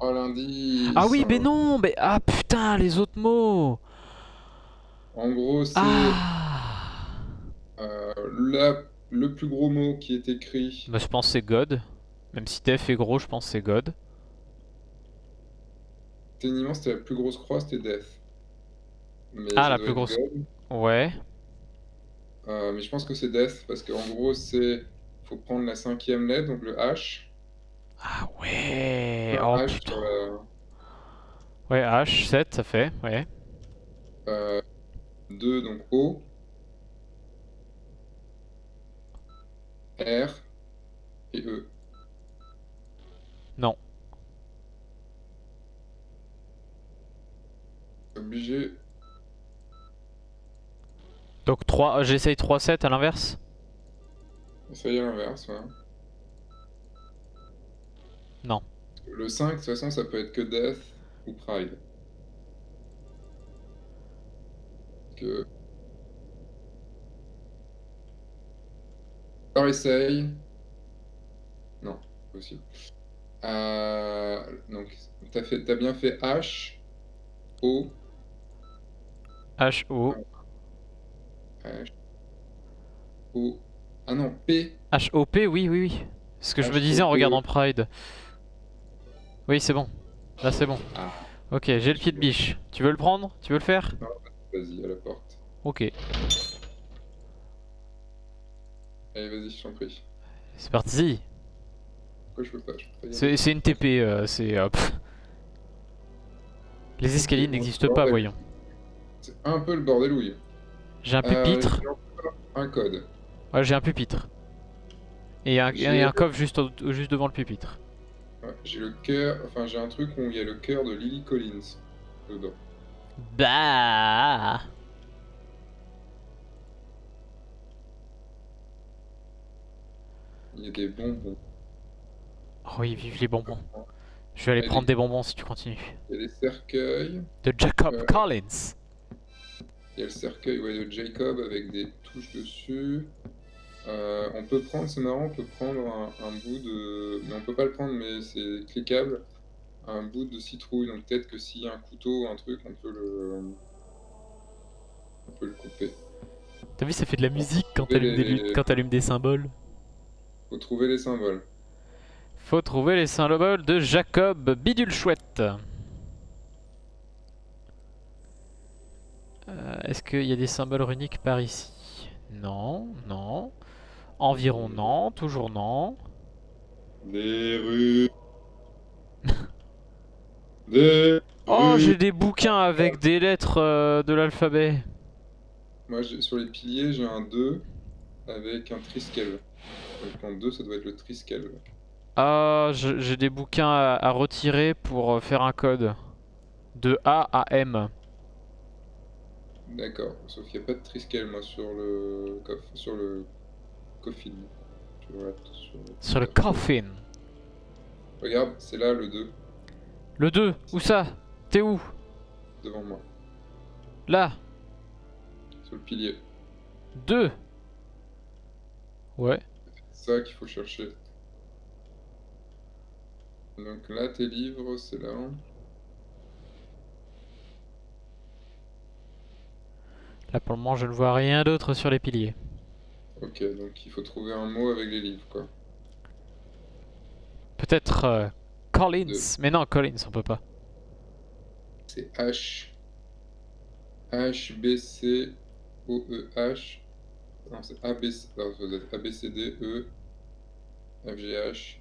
Oh Ah l'indice. oui, mais non, mais ah putain, les autres mots. En gros, c'est Ah. le plus gros mot qui est écrit. Bah, je pense que c'est God. Même si Def est gros, je pense que c'est God. Techniquement, c'était la plus grosse croix, c'était Death. Mais Ah, ça la doit plus être grosse. God. Ouais. Mais je pense que c'est Death parce qu'en gros, faut prendre la cinquième lettre, donc le H. Ah ouais. Un Oh H putain. sur la Ouais, H, 7, ça fait. Ouais. 2, donc O, R et E. Non. Obligé. Donc 3, j'essaye 3, 7 à l'inverse. Essayer à l'inverse, ouais. Non. Le 5, de toute façon, ça peut être que Death ou Pride. Que... Alors essaye. Non, possible. Donc, t'as bien fait H, O, H, O. H, O, Ah non, P. H-O-P, oui, oui, oui. Ce que je me disais en H-O-P-E. regardant Pride. Oui, c'est bon. Là, c'est bon. Ah, Ok, j'ai le je pied suis de bon. biche. Tu veux le prendre? Tu veux le faire? Ah, vas-y, à la porte. Ok, Allez, vas-y, je t'en prie. c'est parti. Pourquoi je peux pas? Je peux pas y aller. C'est une Ah, TP, c'est... pff. Les ok, escaliers bon, c'est n'existent le pas, bordel. voyons. C'est un peu le bordelouille. J'ai un pupitre. J'ai encore un code. Ouais, j'ai un pupitre. Et J'ai un coffre juste, juste devant le pupitre. ouais, j'ai le cœur, enfin j'ai un truc où il y a le cœur de Lily Collins dedans. Bah. Il y a des bonbons. Oh oui, vive les bonbons. Je vais aller Il y a prendre des, des bonbons si tu continues. il y a des cercueils. De Jacob Euh, Collins. il y a le cercueil ouais, de Jacob avec des touches dessus. On peut prendre, c'est marrant, on peut prendre un bout de. Mais on peut pas le prendre, mais c'est cliquable. Un bout de citrouille. Donc peut-être que s'il y a un couteau ou un truc, on peut le couper. T'as vu, ça fait de la Bon, musique quand trouver quand t'allumes des symboles. faut trouver les symboles. Faut trouver les symboles de Jacob Bidule Chouette. Est-ce qu'il y a des symboles runiques par ici? Non, non. Environ non, toujours non. Des rues. Des Oh, rues. j'ai des bouquins avec des lettres de l'alphabet. Moi, sur les piliers, j'ai un 2 avec un triskel. Donc en 2, ça doit être le triskel. Ah, j'ai des bouquins à retirer pour faire un code. De A à M. D'accord. Sauf qu'il n'y a pas de triskel, moi, sur le coffin. Sur le coffin. Regarde, c'est là le 2, Le 2, où ça? T'es où? devant moi. Là. Sur le pilier. 2. Ouais. C'est ça qu'il faut chercher. Donc là, tes livres, c'est là. Là pour le moment je ne vois rien d'autre sur les piliers. Ok, donc il faut trouver un mot avec les livres, quoi. Peut-être Deux. Collins. Mais non, Collins on peut pas. C'est H. H, B, C, O, E, H. Non, c'est A, B, C. Non, ça doit être A, B, C, D, E, F, G, H,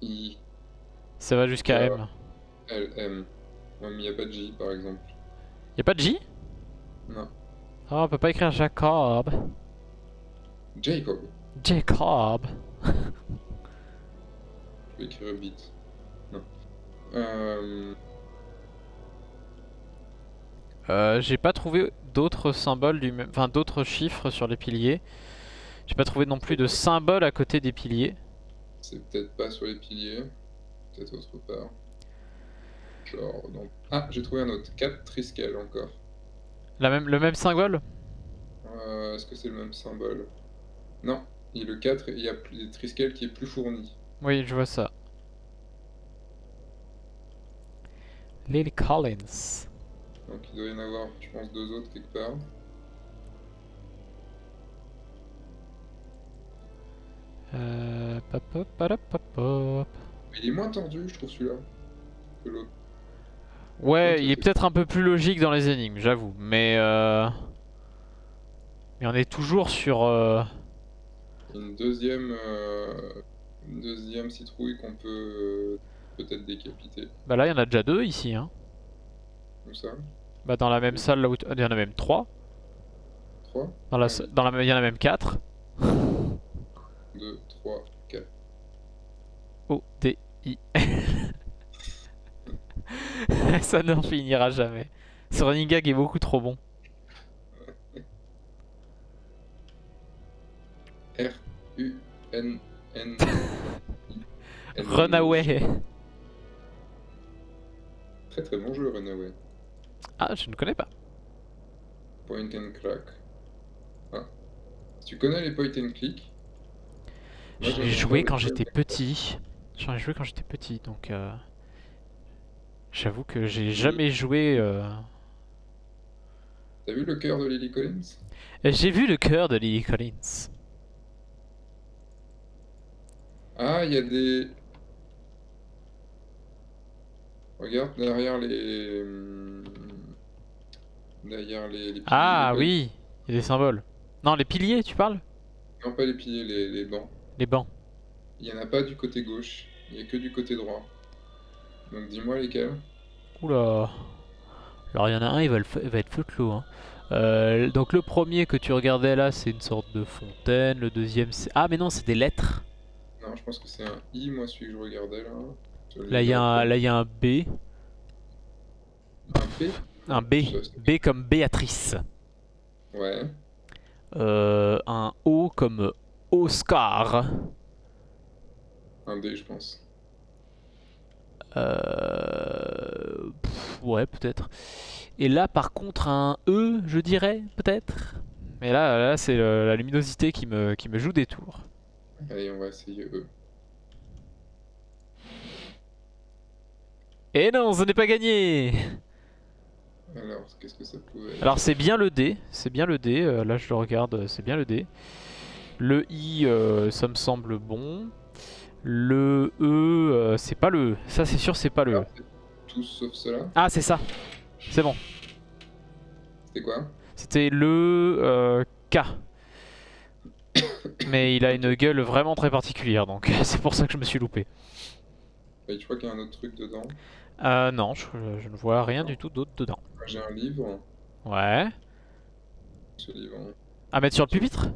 I, Ça va K, jusqu'à M. L, M. Ouais, mais il n'y a pas de J, par exemple. Y'a pas de J? Non. Oh, on peut pas écrire Jacob. Jacob. Jacob. Je vais écrire bit. Non. J'ai pas trouvé d'autres symboles du même... Enfin d'autres chiffres sur les piliers. J'ai pas trouvé non plus de symboles à côté des piliers. C'est peut-être pas sur les piliers. Peut-être autre part. Genre, non. Ah, j'ai trouvé un autre. 4 triskel encore. Le même symbole? Est-ce que c'est le même symbole? Non. Et le 4, il y a des triskel qui est plus fourni. Oui, je vois ça. Lily Collins. Donc il doit y en avoir, je pense, deux autres quelque part. Pop, pop, pop, pop, pop. Mais il est moins tordu, je trouve, celui-là, que l'autre. Ouais, Quoique, il est c'est peut-être un peu plus logique dans les énigmes, j'avoue. Mais on est toujours sur... une deuxième citrouille qu'on peut peut-être décapiter. Bah là, il y en a déjà deux ici, hein. Comme ça. Bah dans la même Oui. salle, là où... Il y en a même trois. 3. Dans Oui. il y en a même quatre. 2, 3, 4. O, D, I. Ça n'en finira jamais. Ce running gag est beaucoup trop bon. R, U, N, N, I, N. Runaway. Très très bon jeu, Runaway. Ah, je ne connais pas. Point and crack. Ah. Tu connais les point and click? Moi, J'en ai j'aime joué bien quand le point j'étais and crack. petit. J'en ai joué quand j'étais petit, donc... J'avoue que j'ai Et jamais joué... T'as vu le cœur de Lily Collins? J'ai vu le cœur de Lily Collins. Ah, il y a des... Regarde derrière les piliers des Ah colonnes. oui, il y a des symboles. Non, les piliers, tu parles? Non, pas les piliers, les bancs. Les bancs. Il n'y en a pas du côté gauche, il n'y a que du côté droit. Donc dis-moi lesquels. Oula. Alors il y en a un, il va être feu clos, hein. Donc le premier que tu regardais là, c'est une sorte de fontaine. Le deuxième, c'est... Ah mais non, c'est des lettres. Non, je pense que c'est un I, moi, celui que je regardais là. Celui Là, il de y a la un, première. là, il y a un B. Un P? Un B. B comme Béatrice. Ouais, Un O comme Oscar. un D, je pense. Ouais, peut-être. Et là, par contre, un E, je dirais, peut-être. Mais là c'est la luminosité qui me joue des tours. Allez, on va essayer E. Et non, ce n'est pas gagné. Alors, qu'est-ce que ça pouvait Alors être? c'est bien le D, c'est bien le D. Là, je le regarde, c'est bien le D. Le I, ça me semble bon. Le E, c'est pas le E. Ça, c'est sûr, c'est pas le Alors, E. c'est tous sauf cela. Ah, c'est ça. C'est bon. C'était quoi? C'était le K. Mais il a Ok. une gueule vraiment très particulière, donc c'est pour ça que je me suis loupé. Et je crois qu'il y a un autre truc dedans. Non, je ne vois rien Non. du tout d'autre dedans. Moi, j'ai un livre. Ouais. Ce livre. À mettre sur le pupitre?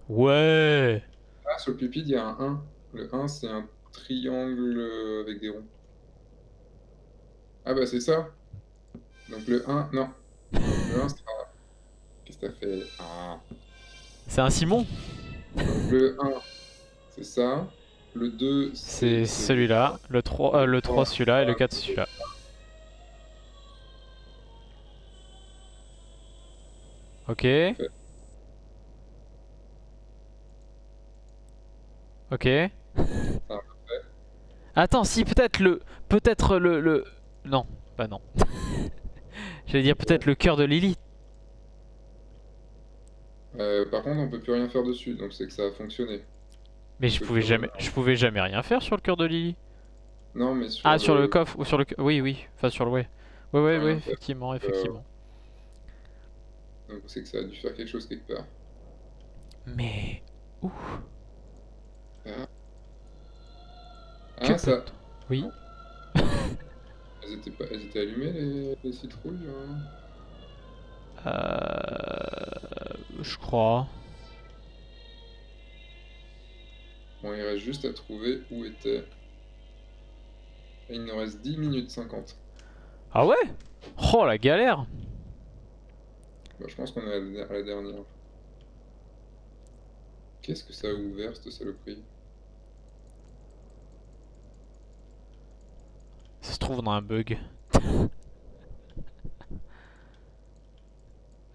Ouais. Ah, sur le pupitre, il y a un 1. Le 1, c'est un triangle avec des ronds. Ah bah c'est ça. Donc le 1, non. Le 1 sera... Qu'est-ce que t'as fait? Ah. C'est un Simon? Donc le 1, c'est ça. Le 2, c'est C'est celui-là. celui-là. Le Le 3 3, celui-là et le 4 celui-là. Ok. fait. Ok. Ah, Attends, si, peut-être le... Peut-être le... Non, bah non. J'allais dire peut-être le cœur de Lily. par contre, on peut plus rien faire dessus, donc c'est que ça a fonctionné. Mais On peut plus je pouvais jamais rien faire sur le cœur de Lily. Non, mais Ah, sur sur le le... coffre ou sur le... Oui, oui. Enfin, sur le... Ouais. Ouais, On ouais, peut ouais, rien faire. effectivement, Euh, effectivement. donc c'est que ça a dû faire quelque chose quelque part. Mais... Ouh, Ah, que ah, ça... peut-on... Oui. Non. Elles étaient allumées, les citrouilles, hein? Je crois. Bon, il reste juste à trouver où était... Et il nous reste 10 minutes 50. Ah ouais? Oh, la galère! Bah, je pense qu'on est à la dernière. Qu'est-ce que ça a ouvert, cette saloperie? Ça se trouve, on a un bug.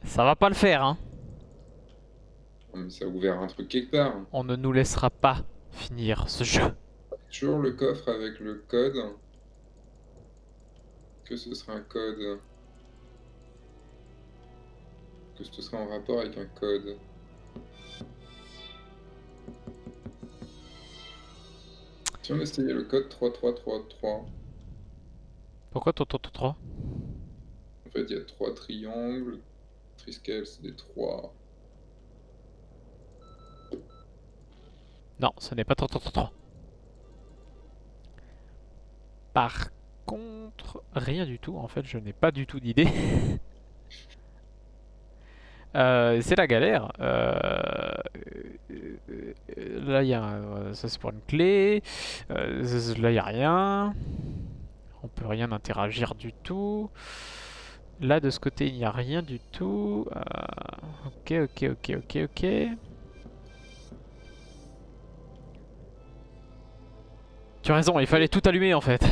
Ça va pas le faire, hein. Non, mais ça a ouvert un truc quelque part. On ne nous laissera pas finir ce jeu. Toujours le coffre avec le code. Que ce serait un code. Que ce serait en rapport avec un code. Si on essayait le code 3333, Pourquoi toi, toi, toi, toi? en fait il y a 3 triangles. Triskel c'est des 3. Non, ce n'est pas toi, toi, toi, toi. Par contre, rien du tout. En fait, je n'ai pas du tout d'idée. C'est la galère. Là, il y a ça c'est pour une clé. Là, il y a rien. On peut rien interagir du tout. Là, de ce côté, il n'y a rien du tout. Ok, ok, ok, ok, ok. Tu as raison, il fallait tout allumer en fait.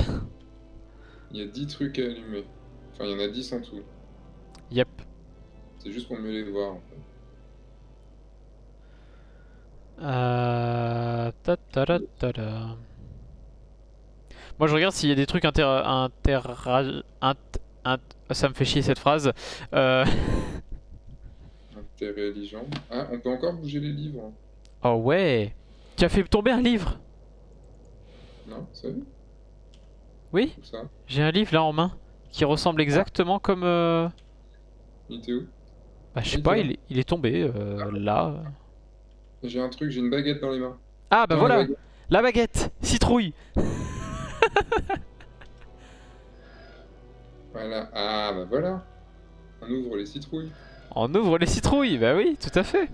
Il y a 10 trucs à allumer. Enfin, il y en a 10 en tout. Yep. C'est juste pour mieux les voir en fait. Ta ta ta ta ta. Moi je regarde s'il y a des trucs Ça me fait chier cette phrase. Euh, Intelligent. Ah, on peut encore bouger les livres. Oh ouais. Tu as fait tomber un livre? Non, ça vu? Oui, Tout ça. j'ai un livre là en main qui ressemble Ah, exactement comme... il était où? Bah je Il sais était pas, là. il est tombé là. J'ai un truc, j'ai une baguette dans les mains. Ah bah Tiens, la voilà, baguette. la baguette, citrouille. Voilà. Ah, bah voilà. On ouvre les citrouilles. On ouvre les citrouilles, bah oui, tout à fait.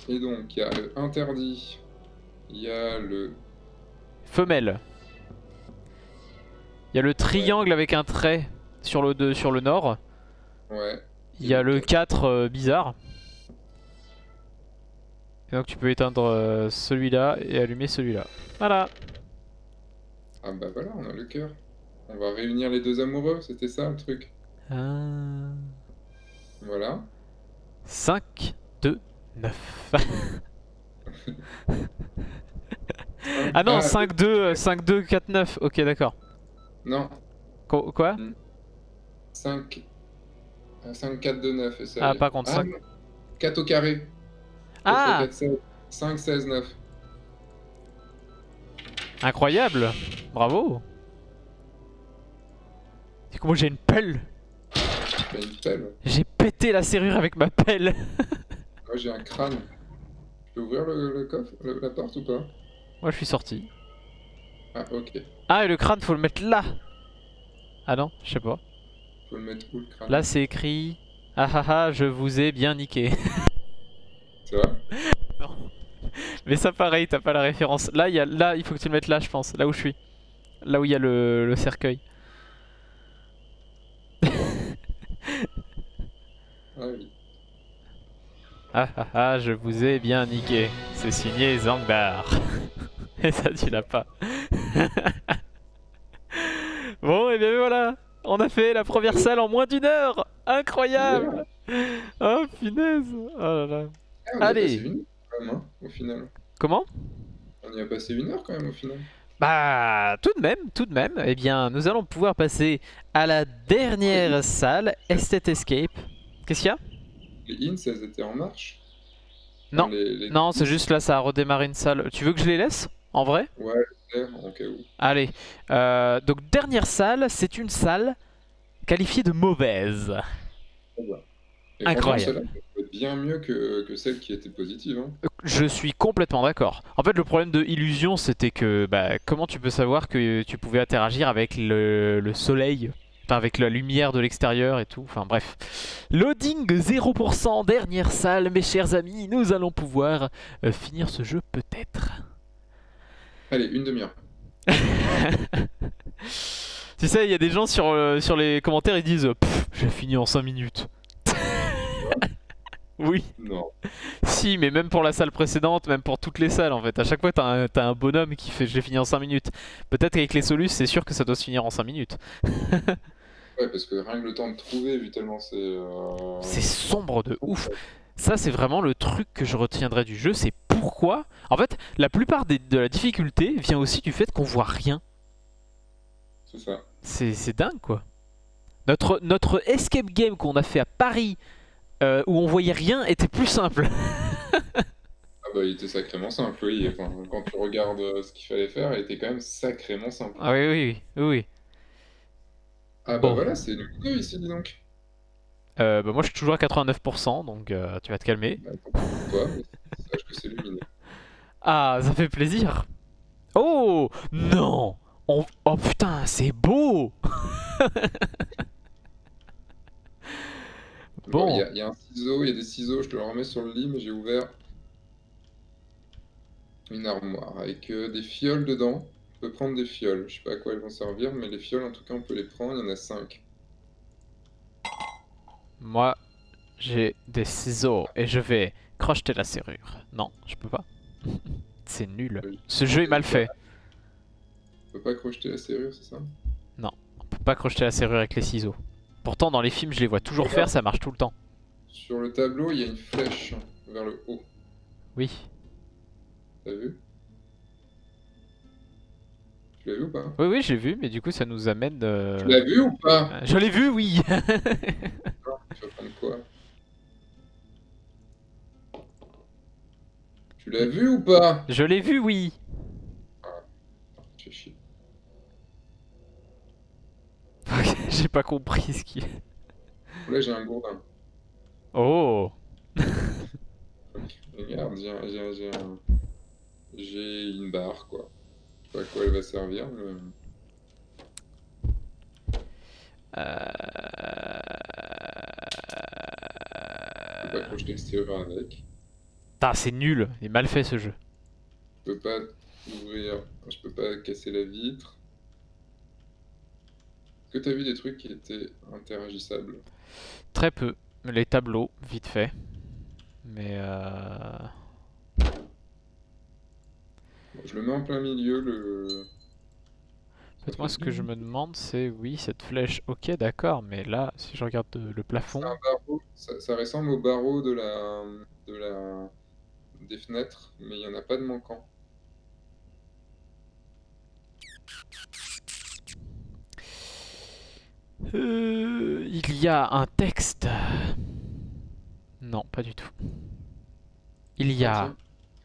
Et donc, il y a le interdit. Il y a le... Femelle. Il y a le Ouais, triangle avec un trait sur sur le nord. ouais. Il Et y a le le 4. 4 bizarre. Et donc tu peux éteindre celui-là et allumer celui-là. Voilà. Ah bah voilà, on a le cœur. On va réunir les deux amoureux, c'était ça le truc. Euh, Voilà. 5, 2, 9. Ah non, Ah, 5, 2, 5, 2, 4, 9. Ok, d'accord. non. Quoi? 5, 5, 4, 2, 9, et ça Ah, y est. par contre, Ah 5. non, 4 au carré. 4 fois Ah, 4, 16. 5, 16, 9. incroyable. Bravo. C'est que moi j'ai une pelle. T'as une pelle. J'ai pété la serrure avec ma pelle. Moi j'ai un crâne. Je peux ouvrir le coffre, la porte ou pas? Moi je suis sorti. Ah ok. Ah, et le crâne faut le mettre là. Ah non, je sais pas. Faut le mettre où le Là crâne? c'est écrit... Ah ah ah, je vous ai bien niqué. Ça va? Non. Mais ça pareil, t'as pas la référence. Là, il faut que tu le mettes là, je pense. Là où je suis. Là où il y a le cercueil. Ah oui. Ah ah ah, je vous ai bien niqué. C'est signé Zangdar. Et ça, tu l'as pas. Bon, et bien voilà. On a fait la première salle en moins d'une heure. Yeah. Incroyable. Oh punaise. Oh là là. Ah, on y a passé Allez. une heure quand même, hein, au final. Comment? On y a passé une heure quand même au final. Bah, tout de même, tout de même. Eh bien, nous allons pouvoir passer à la dernière salle, Estate Escape. Qu'est-ce qu'il y a? Les hints, elles étaient en marche. Enfin, Non. les Non, c'est indices. juste là, ça a redémarré une salle. Tu veux que je les laisse? En vrai? Ouais, en cas où. Allez. Donc, dernière salle, c'est une salle qualifiée de mauvaise. Au revoir. Et franchement, celle-là, Incroyable. elle peut être bien mieux que celle qui était positive. Hein. Je suis complètement d'accord. En fait, le problème de Illusion, c'était que bah, comment tu peux savoir que tu pouvais interagir avec le soleil, enfin avec la lumière de l'extérieur et tout. Enfin bref. Loading 0%, dernière salle, mes chers amis. Nous allons pouvoir finir ce jeu peut-être. Allez, une demi-heure. Tu sais, il y a des gens sur les commentaires, ils disent j'ai fini en 5 minutes. Oui. Non. Si, mais même pour la salle précédente, même pour toutes les salles en fait. À chaque fois, t'as un bonhomme qui fait j'ai fini en 5 minutes. Peut-être qu'avec les solus, c'est sûr que ça doit se finir en 5 minutes. Ouais, parce que rien que le temps de trouver, vu tellement c'est... C'est sombre de ouf. Ça, c'est vraiment le truc que je retiendrai du jeu. C'est pourquoi. En fait, la plupart de la difficulté vient aussi du fait qu'on voit rien. C'est ça. C'est dingue quoi. Notre escape game qu'on a fait à Paris, où on voyait rien, était plus simple. Ah bah, il était sacrément simple, oui. Enfin, quand tu regardes ce qu'il fallait faire, il était quand même sacrément simple. Ah oui, oui, oui, oui. Ah bah Bon. voilà, c'est le coup ici, dis donc. Bah moi je suis toujours à 89%, donc tu vas te calmer. Bah, tant pis pour toi, mais sache que c'est lumineux. Ah, ça fait plaisir. Oh non. Oh putain, c'est beau. Bon, Bon, il y a un ciseau, il y a des ciseaux, je te le remets sur le lit, mais j'ai ouvert une armoire avec des fioles dedans. On peut prendre des fioles, je sais pas à quoi elles vont servir, mais les fioles en tout cas on peut les prendre, il y en a 5. moi j'ai des ciseaux et je vais crocheter la serrure. Non, je peux pas. C'est nul. Ce jeu est mal fait. On peut pas crocheter la serrure, c'est ça? Non, on peut pas crocheter la serrure avec les ciseaux. Pourtant dans les films je les vois toujours faire, Regarde, ça marche tout le temps. sur le tableau, il y a une flèche vers le haut. Oui. T'as vu? Tu l'as vu ou pas? Oui, oui, j'ai vu, mais du coup, ça nous amène. Tu l'as vu ou pas? Je l'ai vu, oui. Tu vas prendre quoi? Tu l'as vu ou pas? Je l'ai vu, oui. Ah, tu fais chier. J'ai pas compris ce qui. Là, j'ai un gourdin. Oh. Regarde, j'ai une barre, quoi. Je sais pas à quoi elle va servir, mais... Je peux pas crocheter le serrure avec. Putain, c'est nul. Il est mal fait ce jeu. Je peux pas ouvrir... Je peux pas casser la vitre. Est-ce que t'as vu des trucs qui étaient interagissables? Très peu. Les tableaux, vite fait. Mais Bon, je le mets en plein milieu, le... en Ça fait, moi, fait ce que je bien. me demande, c'est oui, cette flèche, ok, d'accord, mais là, si je regarde le C'est plafond, un barreau. Ça ressemble au barreau des fenêtres, mais il n'y en a pas de manquant. il y a un texte. Non, pas du tout. Il y Ah a tiens.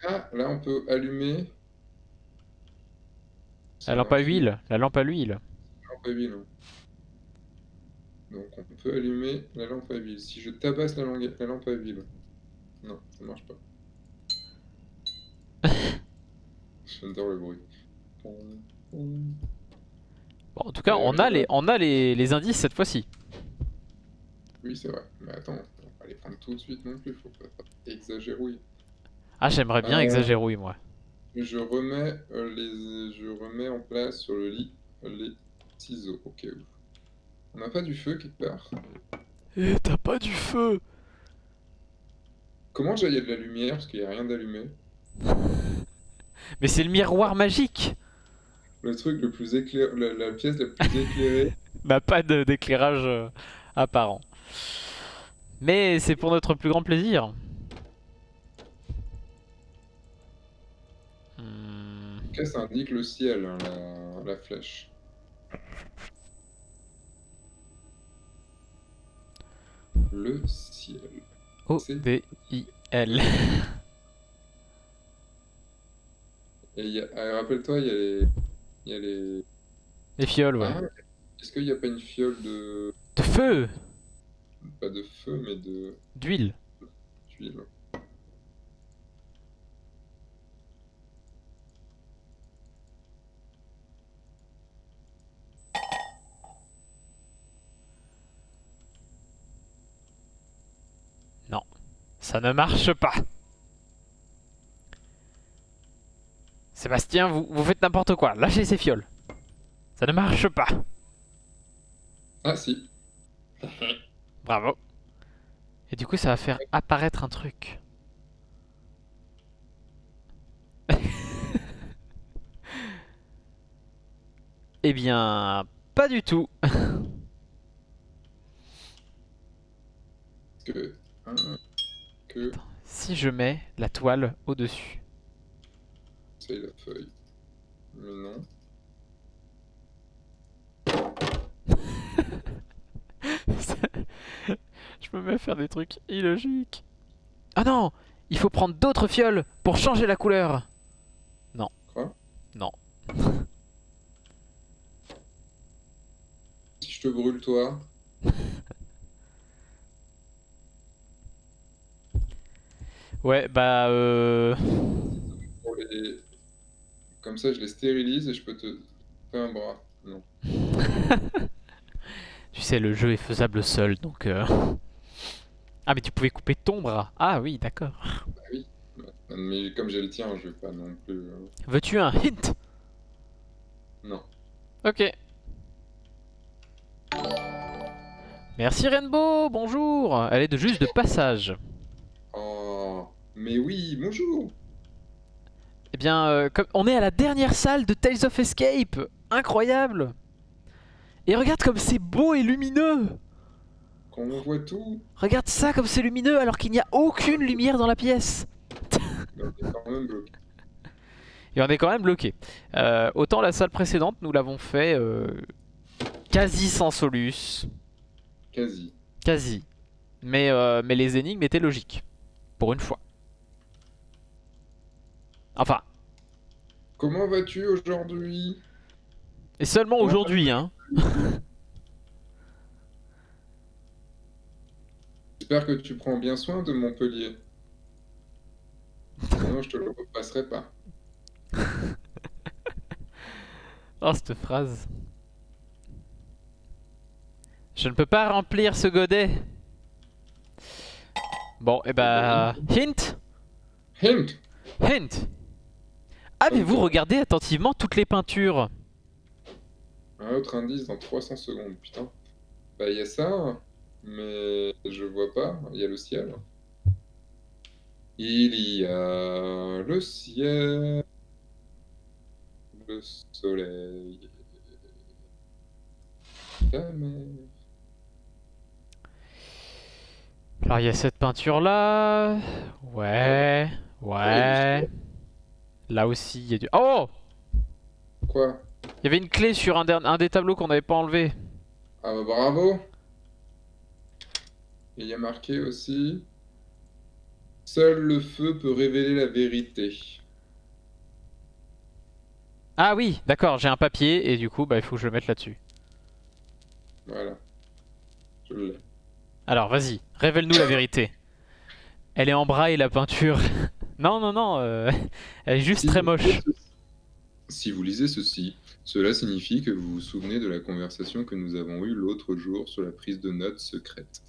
Ah, là on peut allumer. C'est la un lampe à fil. huile, la lampe à l'huile. Lampe à huile, hein. Donc on peut allumer la lampe à huile. Si je tabasse la lampe à huile. Non, ça marche pas. J'adore le bruit. Bon, en tout cas, on a les indices cette fois-ci. Oui, c'est vrai. Mais attends, on va pas les prendre tout de suite non plus. Faut pas exagérer. Ah, j'aimerais bien Euh, exagérer, oui, moi. je remets en place sur le lit les ciseaux au cas où. On n'a pas du feu quelque part? Eh, t'as pas du feu! Comment il y a de la lumière? Parce qu'il n'y a rien d'allumé. Mais c'est le miroir magique! Le truc le plus éclairé, la pièce la plus éclairée. Bah, pas d'éclairage apparent. Mais c'est pour notre plus grand plaisir. Hmm. En tout cas, ça indique le ciel, hein, la flèche. Le ciel. C'est... O-D-I-L. Et rappelle-toi, il y a les... Les fioles, ouais. Ah, est-ce qu'il n'y a pas une fiole de... De feu! Pas de feu, mais de... D'huile. d'huile? Non, ça ne marche pas. Sébastien, vous faites n'importe quoi. Lâchez ces fioles. Ça ne marche pas. Ah si. Bravo. Et du coup, ça va faire apparaître un truc. Eh bien, pas du tout. Que... hein, que... Si je mets la toile au-dessus. C'est la feuille. Mais non. Je me mets à faire des trucs illogiques. Ah non! Il faut prendre d'autres fioles pour changer la couleur. Non. Quoi? Non. Si je te brûle toi... Ouais, bah pour les- Comme ça, je les stérilise et je peux te faire un bras. Non. tu sais, le jeu est faisable seul, donc... Ah, mais tu pouvais couper ton bras. Ah oui, d'accord. Bah oui. Mais comme j'ai le tien, je vais pas non plus... Veux-tu un hint? Non. Ok. Merci Rainbow, bonjour. Elle est juste de passage. Oh, mais oui, bonjour. Eh bien, on est à la dernière salle de Tales of Escape. Incroyable. Et regarde comme c'est beau et lumineux. Quand on voit tout, Regarde ça comme c'est lumineux alors qu'il n'y a aucune lumière dans la pièce. mais on est quand même bloqué. Et on est quand même bloqué. Autant la salle précédente, nous l'avons fait quasi sans solus. Quasi. Quasi. Mais les énigmes étaient logiques. Pour une fois. Enfin, Comment vas-tu aujourd'hui? et seulement Comment aujourd'hui, hein. vas-tu? J'espère que tu prends bien soin de Montpellier. Sinon, je te le repasserai pas. Oh, cette phrase. Je ne peux pas remplir ce godet. Bon, et Eh ben, bah... Hint. hint! Hint. Avez-vous Hunter. regardé attentivement toutes les peintures? Un autre indice dans 300 secondes, putain. Bah, il y a ça, mais je vois pas. Il y a le ciel. Il y a le ciel, le soleil, la mer. Alors, il y a cette peinture-là. Ah bah, Ouais. il y a du Ouais. ciel. Là aussi, il y a du... Oh! Quoi? Il y avait une clé sur un des tableaux qu'on n'avait pas enlevé. Ah bah bravo! Et il y a marqué aussi, seul le feu peut révéler la vérité. Ah oui, d'accord, j'ai un papier et du coup, bah, il faut que je le mette là-dessus. Voilà, je l'ai. Alors, vas-y, révèle-nous la vérité. Elle est en braille, la peinture. Non, non, non, elle est juste Si très vous lisez moche. ceci, si vous lisez ceci, cela signifie que vous vous souvenez de la conversation que nous avons eue l'autre jour sur la prise de notes secrète.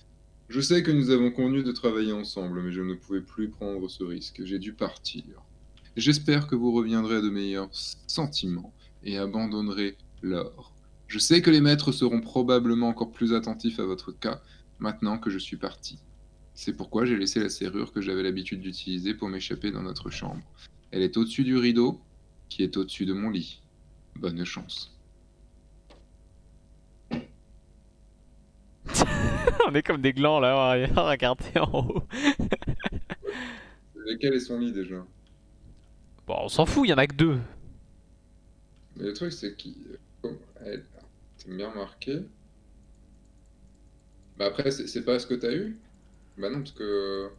Je sais que nous avons convenu de travailler ensemble, mais je ne pouvais plus prendre ce risque. J'ai dû partir. J'espère que vous reviendrez à de meilleurs sentiments et abandonnerez l'or. Je sais que les maîtres seront probablement encore plus attentifs à votre cas maintenant que je suis parti. C'est pourquoi j'ai laissé la serrure que j'avais l'habitude d'utiliser pour m'échapper dans notre chambre. Elle est au-dessus du rideau, qui est au-dessus de mon lit. Bonne chance. On est comme des glands là, regardez en haut. Lequel est son lit déjà? Bon, on s'en fout, il y en a que deux. Mais le truc, c'est qu'il. C'est bien marqué. Bah après, c'est pas ce que t'as eu? Bah non, parce que.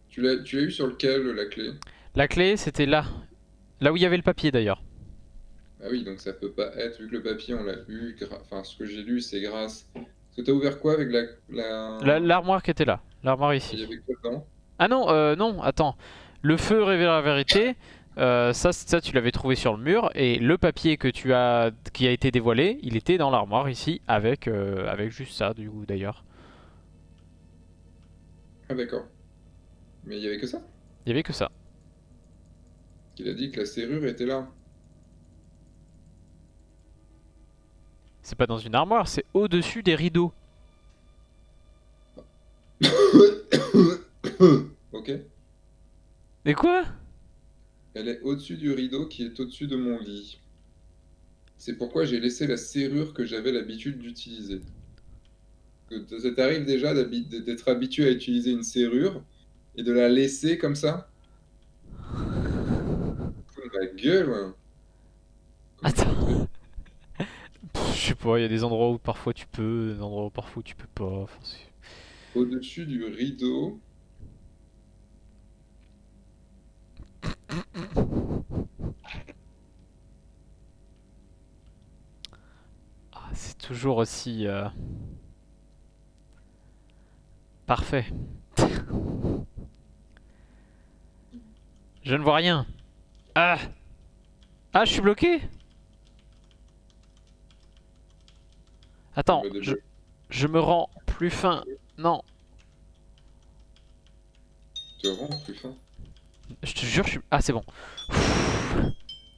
Tu l'as eu sur lequel, la clé? La clé, c'était là. Là où il y avait le papier d'ailleurs. Ah oui, donc ça peut pas être, vu que le papier, on l'a eu. Enfin, ce que j'ai lu, c'est grâce. Parce que t'as ouvert quoi avec L'armoire qui était là. L'armoire Il y ici. avait quoi dedans? Ah non, non, attends. Le feu révèle la vérité. Ça, tu l'avais trouvé sur le mur. Et le papier qui a été dévoilé, il était dans l'armoire ici, avec juste ça, du coup, d'ailleurs. Ah d'accord. Mais il y avait que ça? Il y avait que ça. Il a dit que la serrure était là. C'est pas dans une armoire, c'est au-dessus des rideaux. Ok. Mais quoi? Elle est au-dessus du rideau qui est au-dessus de mon lit. C'est pourquoi j'ai laissé la serrure que j'avais l'habitude d'utiliser. Ça t'arrive déjà d'être habitué à utiliser une serrure et de la laisser comme ça? Fous de ma gueule, ouais. Comment tu fais? Attends. Je sais pas, il y a des endroits où parfois tu peux, des endroits où parfois tu peux pas. Enfin, Au-dessus du rideau. c'est toujours aussi parfait. Je ne vois rien. Ah! Ah, je suis bloqué? Ah Attends, bah déjà, je me rends plus fin. Non, te rends plus fin. je te jure, je suis... Ah, c'est bon.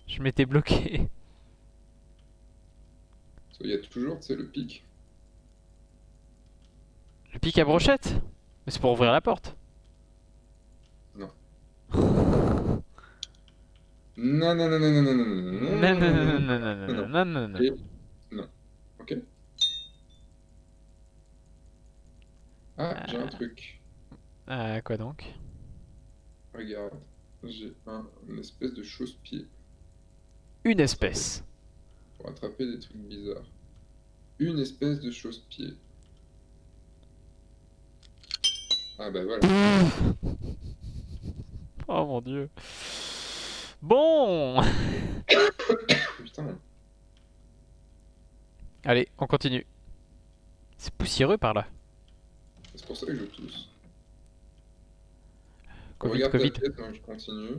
Je m'étais bloqué. Il y a toujours, tu sais, le pic. Le pic à brochette? Mais c'est pour ouvrir la porte. Non. Non, non, non, non, non, non, non, non, non, Non, non, non, non, non, non, non, non, non, non. non, non, non. Et non. Ok. Ah, j'ai un truc. Quoi donc? Regarde. J'ai une espèce de chausse-pied Une espèce. pour attraper des trucs bizarres. Une espèce de chausse-pied. Ah bah voilà. Oh mon dieu. Bon. Putain. Allez, on continue. C'est poussiéreux par là. C'est pour ça que je tousse. Covid, Regarde Covid. ta tête, moi je continue.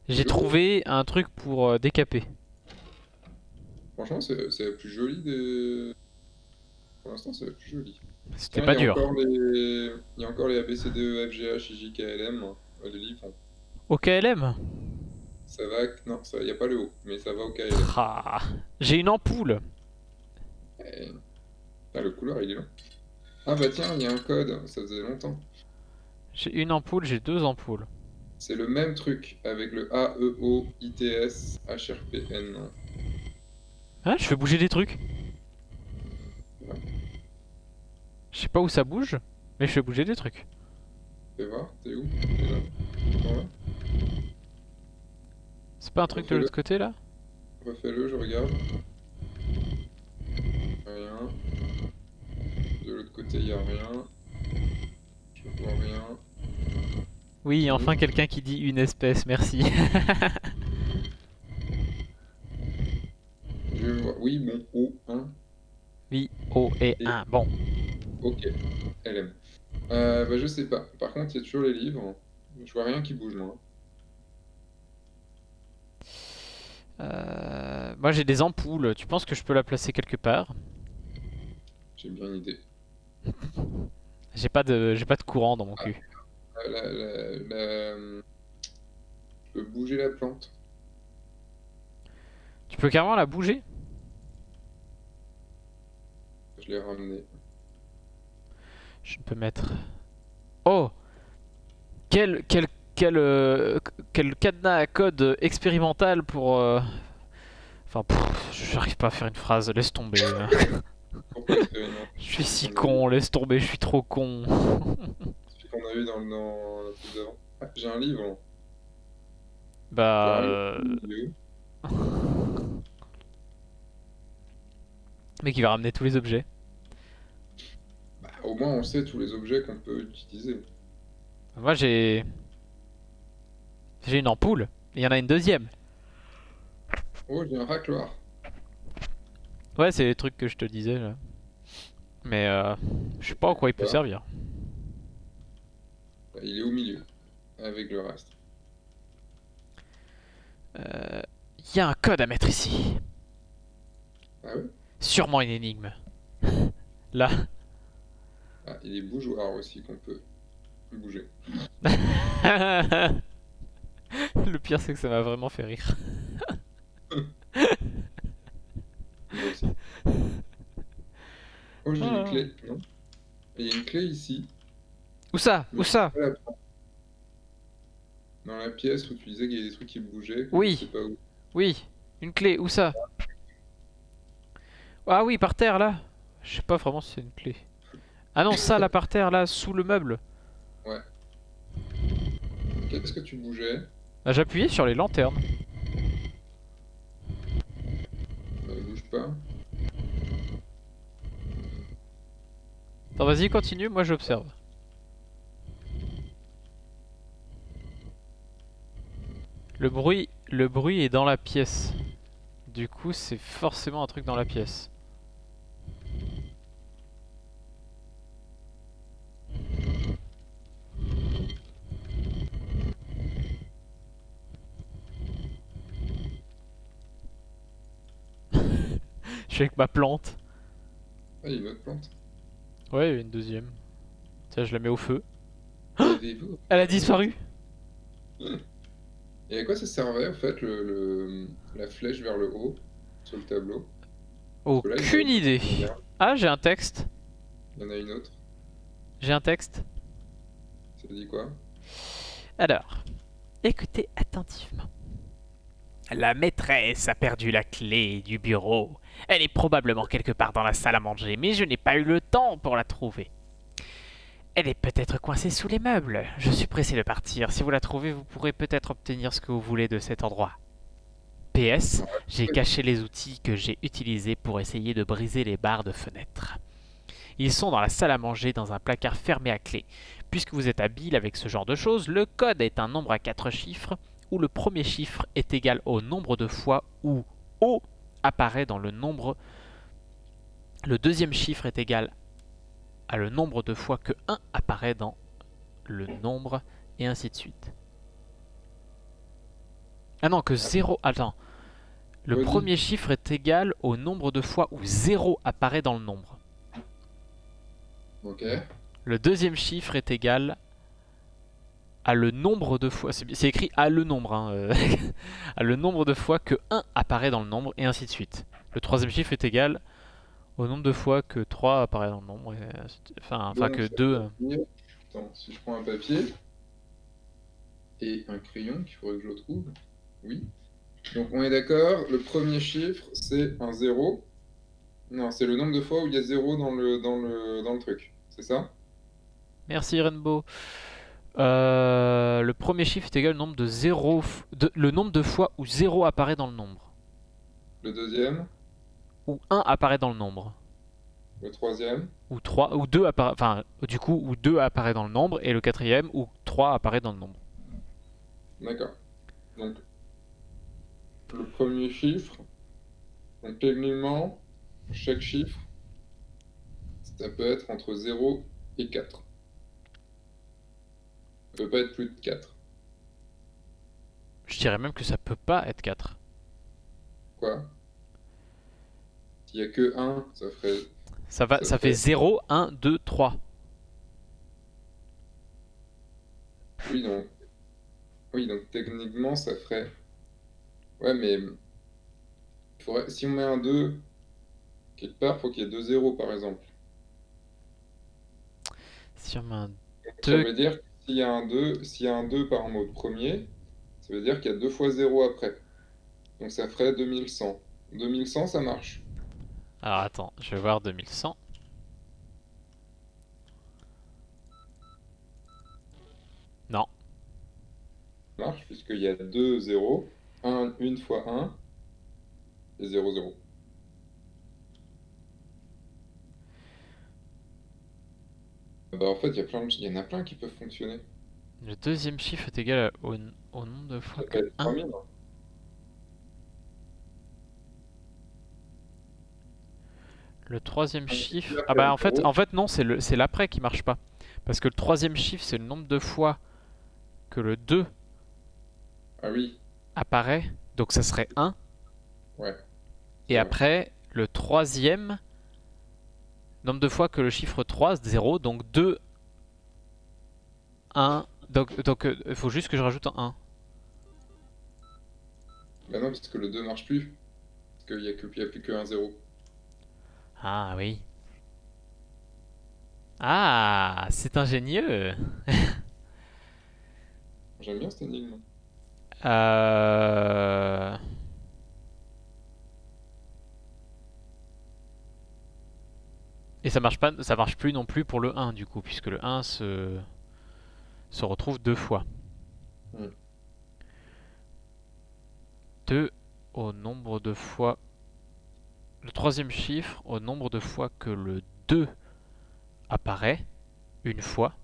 J'ai trouvé un truc pour décaper. Franchement, c'est la plus jolie des... Pour l'instant, c'est la plus jolie. C'était Tiens, pas il y a dur. encore les... Il y a encore les ABCDE, FGH, IJKLM, les livres. Au KLM. Ça va... Non, il n'y a pas le haut, mais ça va au KLM. Ah, j'ai une ampoule. Et... Ah, le couleur, il est long. Ah bah tiens, il y a un code, ça faisait longtemps. J'ai une ampoule, j'ai deux ampoules. C'est le même truc, avec le AEO, ITS, HRPN. Hein, je fais bouger des trucs. Ouais. Je sais pas où ça bouge, mais je fais bouger des trucs. Fais voir, t'es où? T'es là? Voilà. C'est pas un truc de Refais-le. l'autre côté là? Refais-le, je regarde. Rien. De l'autre côté, il n'y a rien. Je vois rien. Oui, enfin quelqu'un qui dit une espèce, merci. Je vois. Oui, bon, O1. Oui, O et 1, bon. Ok, LM. Bah, je sais pas. Par contre, il y a toujours les livres. Je vois rien qui bouge, moi. Moi j'ai des ampoules, tu penses que je peux la placer quelque part? J'ai bien une idée. J'ai pas de courant dans mon Ah, cul. je peux bouger la plante. Tu peux carrément la bouger? Je l'ai ramené. Je peux mettre... Oh! Quel, quel, quel cadenas à code expérimental pour... Enfin, j'arrive pas à faire une phrase, laisse tomber. Pourquoi expérimenter? Je suis si con, laisse tomber, je suis trop con. Celui qu'on a vu dans la truc d'avant. Ah, j'ai un livre. Bah... Il est où? Mec, il va ramener tous les objets. Bah, au moins, on sait tous les objets qu'on peut utiliser. Moi, j'ai... J'ai une ampoule. Il y en a une deuxième. Oh, j'ai un racloir. Ouais, c'est les trucs que je te disais, là. Mais je sais pas en quoi il peut Voilà. servir. Bah, il est au milieu, avec le reste. Il y a un code à mettre ici. Ah ouais? Sûrement une énigme. Là. Ah, et les bougeoirs aussi qu'on peut bouger. Le pire, c'est que ça m'a vraiment fait rire. Moi aussi. Oh, j'ai une clé. Non? Il y a une clé ici. Où ça? Mais Où ça? pas la- Dans la pièce où tu disais qu'il y a des trucs qui bougeaient. Que Oui. Je sais pas où. Oui. Une clé. Où ça? Ah oui, par terre, là. Je sais pas vraiment si c'est une clé. Ah non, ça, là, par terre, là, sous le meuble. Ouais. Qu'est-ce que tu bougeais? Bah, j'appuyais sur les lanternes. Bouge pas. Attends, vas-y, continue, moi j'observe. Le bruit est dans la pièce. Du coup, c'est forcément un truc dans la pièce. Je suis avec ma plante. Ah, il y a une autre plante. Ouais, il y a une deuxième. Tiens, je la mets au feu. Avez-vous- Elle a disparu. Et à quoi ça servait en fait la flèche vers le haut sur le tableau? Parce que là, Aucune idée. Ah, j'ai un texte. il y en a une autre. J'ai un texte. Ça dit quoi? Alors, écoutez attentivement. La maîtresse a perdu la clé du bureau. Elle est probablement quelque part dans la salle à manger, mais je n'ai pas eu le temps pour la trouver. Elle est peut-être coincée sous les meubles. Je suis pressé de partir. Si vous la trouvez, vous pourrez peut-être obtenir ce que vous voulez de cet endroit. PS, j'ai caché les outils que j'ai utilisés pour essayer de briser les barres de fenêtre. Ils sont dans la salle à manger dans un placard fermé à clé. Puisque vous êtes habile avec ce genre de choses, le code est un nombre à 4 chiffres où le premier chiffre est égal au nombre de fois où O apparaît dans le nombre. Le deuxième chiffre est égal à le nombre de fois que 1 apparaît dans le nombre, et ainsi de suite. Ah non, que 0... Attends. Le premier chiffre est égal au nombre de fois où 0 apparaît dans le nombre. Ok. Le deuxième chiffre est égal à le nombre de fois... C'est écrit à le nombre, hein, à le nombre de fois que 1 apparaît dans le nombre, et ainsi de suite. Le troisième chiffre est égal au nombre de fois que 3 apparaît dans le nombre, enfin que 2... Attends, si je prends un papier et un crayon qu'il faudrait que je trouve, oui. Donc on est d'accord, le premier chiffre c'est un 0. Non, c'est le nombre de fois où il y a 0 dans le truc, c'est ça? Merci Rainbow. Le premier chiffre est égal au nombre de 0... le nombre de fois où 0 apparaît dans le nombre. Le deuxième? Où 1 apparaît dans le nombre. Le troisième? Ou 3, ou 2 apparaît... Enfin, du coup, où 2 apparaît dans le nombre, et le quatrième, où 3 apparaît dans le nombre. D'accord. Donc, le premier chiffre, donc techniquement, chaque chiffre, ça peut être entre 0 et 4. Ça peut pas être plus de 4. Je dirais même que ça peut pas être 4. Quoi? S'il y a que 1, ça ferait... Ça fait 0, 1, 2, 3. Oui, donc techniquement, ça ferait... Ouais, mais si on met un 2, quelque part, il faut qu'il y ait 2 zéros, par exemple. Si on met un Ça 2... veut dire que s'il y a un 2 par mot premier, ça veut dire qu'il y a 2 fois 0 après. Donc ça ferait 2100. 2100, ça marche. Alors attends, je vais voir 2100. Non. Ça marche, puisqu'il y a 2 zéros, une fois 1, et 0, 0. Bah en fait, il y en a plein qui peuvent fonctionner. Le deuxième chiffre est égal au nombre de fois Ça que peut être 1. 3000. Le troisième Un chiffre... chiffre Ah bah zéro. en fait non, c'est l'après qui marche pas. Parce que le troisième chiffre, c'est le nombre de fois que le 2 Ah oui, apparaît. Donc ça serait 1. ouais. Et Ouais. après, le troisième, nombre de fois que le chiffre 3, 0. Donc 2, 1. Donc il faut juste que je rajoute un 1. Bah non, parce que le 2 marche plus. Parce qu'il y a plus que 1 0. Ah oui. Ah, c'est ingénieux. J'aime bien cette énigme. Euh... Et ça marche plus non plus pour le 1 du coup, puisque le 1 se retrouve deux fois. Hmm. 2 au nombre de fois... Le troisième chiffre au nombre de fois que le 2 apparaît, une fois.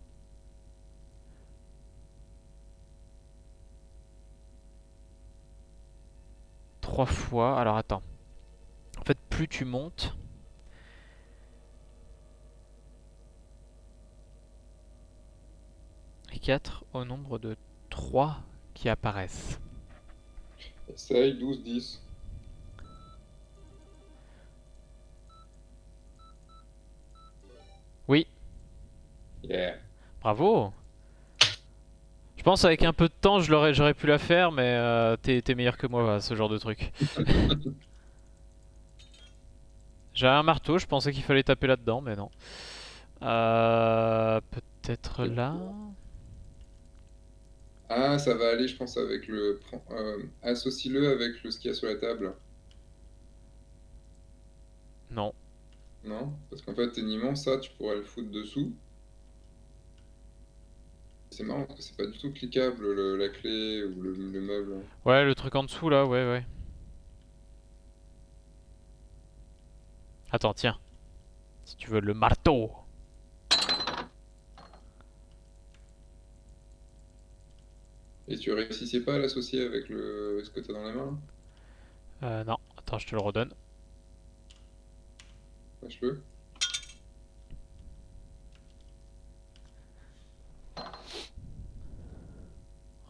Trois fois... Alors attends. En fait, plus tu montes... Et 4 au nombre de 3 qui apparaissent. Essaye, 12, 10. Oui, Yeah. bravo. Je pense avec un peu de temps, j'aurais pu la faire, mais t'es meilleur que moi à ce genre de truc. J'avais un marteau, je pensais qu'il fallait taper là-dedans, mais non. Peut-être là. Ah, ça va aller, je pense, avec le... associe-le avec ce qu'il y a sur la table. Non. Non? Parce qu'en fait, techniquement, ça, tu pourrais le foutre dessous. C'est marrant parce que c'est pas du tout cliquable la clé ou le meuble. Ouais, le truc en dessous là, ouais, ouais. Attends, tiens. Si tu veux le marteau. Et tu réussissais pas à l'associer avec ce que t'as dans la main? Non, attends, je te le redonne. Lâche-le.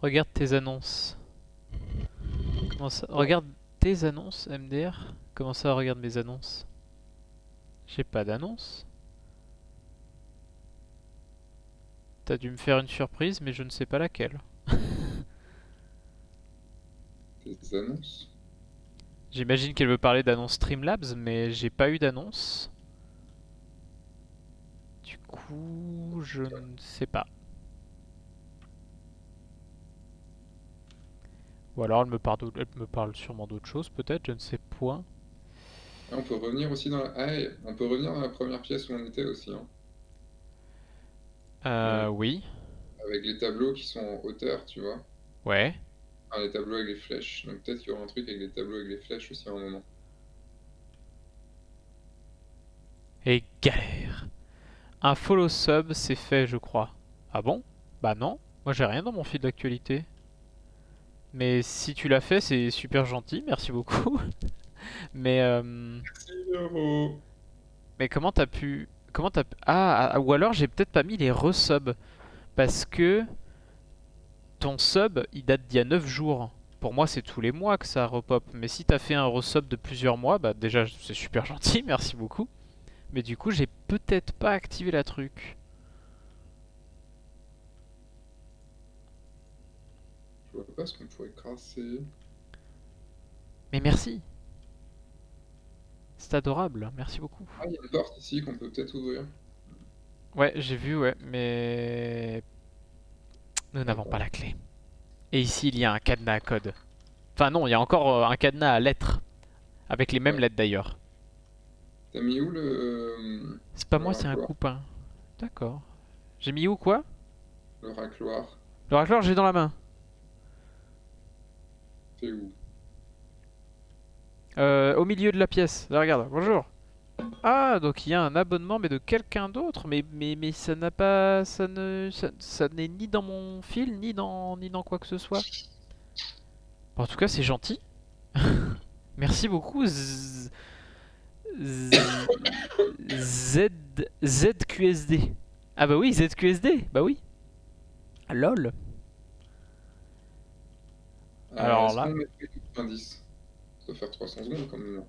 Regarde tes annonces. Comment ça? Oh, Regarde tes annonces, MDR. Comment ça, regarde mes annonces? J'ai pas d'annonce. T'as dû me faire une surprise, mais je ne sais pas laquelle. tes annonces. J'imagine qu'elle veut parler d'annonce Streamlabs, mais j'ai pas eu d'annonce. Du coup, je ne sais pas. Ou alors elle me parle sûrement d'autre chose, peut-être, je ne sais point. Ah, on peut revenir aussi dans la... Ah, et on peut revenir dans la première pièce où on était aussi, hein. Oui. Avec les tableaux qui sont en hauteur, tu vois. Ouais. Enfin, les tableaux avec les flèches. Donc peut-être qu'il y aura un truc avec les tableaux avec les flèches aussi à un moment. Et galère. Un follow sub, c'est fait, je crois. Ah bon? Bah non. Moi, j'ai rien dans mon fil d'actualité. Mais si tu l'as fait, c'est super gentil, merci beaucoup. Mais, euh, 6 €. mais comment t'as pu... Comment t'as... ou alors j'ai peut-être pas mis les resubs. Parce que ton sub, il date d'il y a 9 jours. Pour moi, c'est tous les mois que ça repop. Mais si t'as fait un resub de plusieurs mois, bah déjà, c'est super gentil, merci beaucoup. Mais du coup, j'ai peut-être pas activé la truc. Je vois pas ce qu'on pourrait crasser. Mais merci. C'est adorable, merci beaucoup. Ah, il y a une porte ici qu'on peut peut-être ouvrir. Ouais, j'ai vu, ouais, mais nous n'avons pas Attends. la clé. Et ici, il y a un cadenas à code. Enfin non, il y a encore un cadenas à lettres. Avec les mêmes Ouais. lettres d'ailleurs. T'as mis où C'est pas le moi, c'est un racloir? copain. D'accord. J'ai mis où quoi? Le racloir, Le racleur, j'ai dans la main. c'est où? Au milieu de la pièce. Là, regarde, bonjour. Ah, donc il y a un abonnement, mais de quelqu'un d'autre. Mais ça n'a pas. Ça n'est ni dans mon fil, ni dans quoi que ce soit. Bon, en tout cas, c'est gentil. Merci beaucoup. Z- Z... ZQSD. Ah bah oui, ZQSD. Bah oui. Lol. Alors Est-ce là. qu'on met 90? Ça doit faire 300 secondes quand même, là.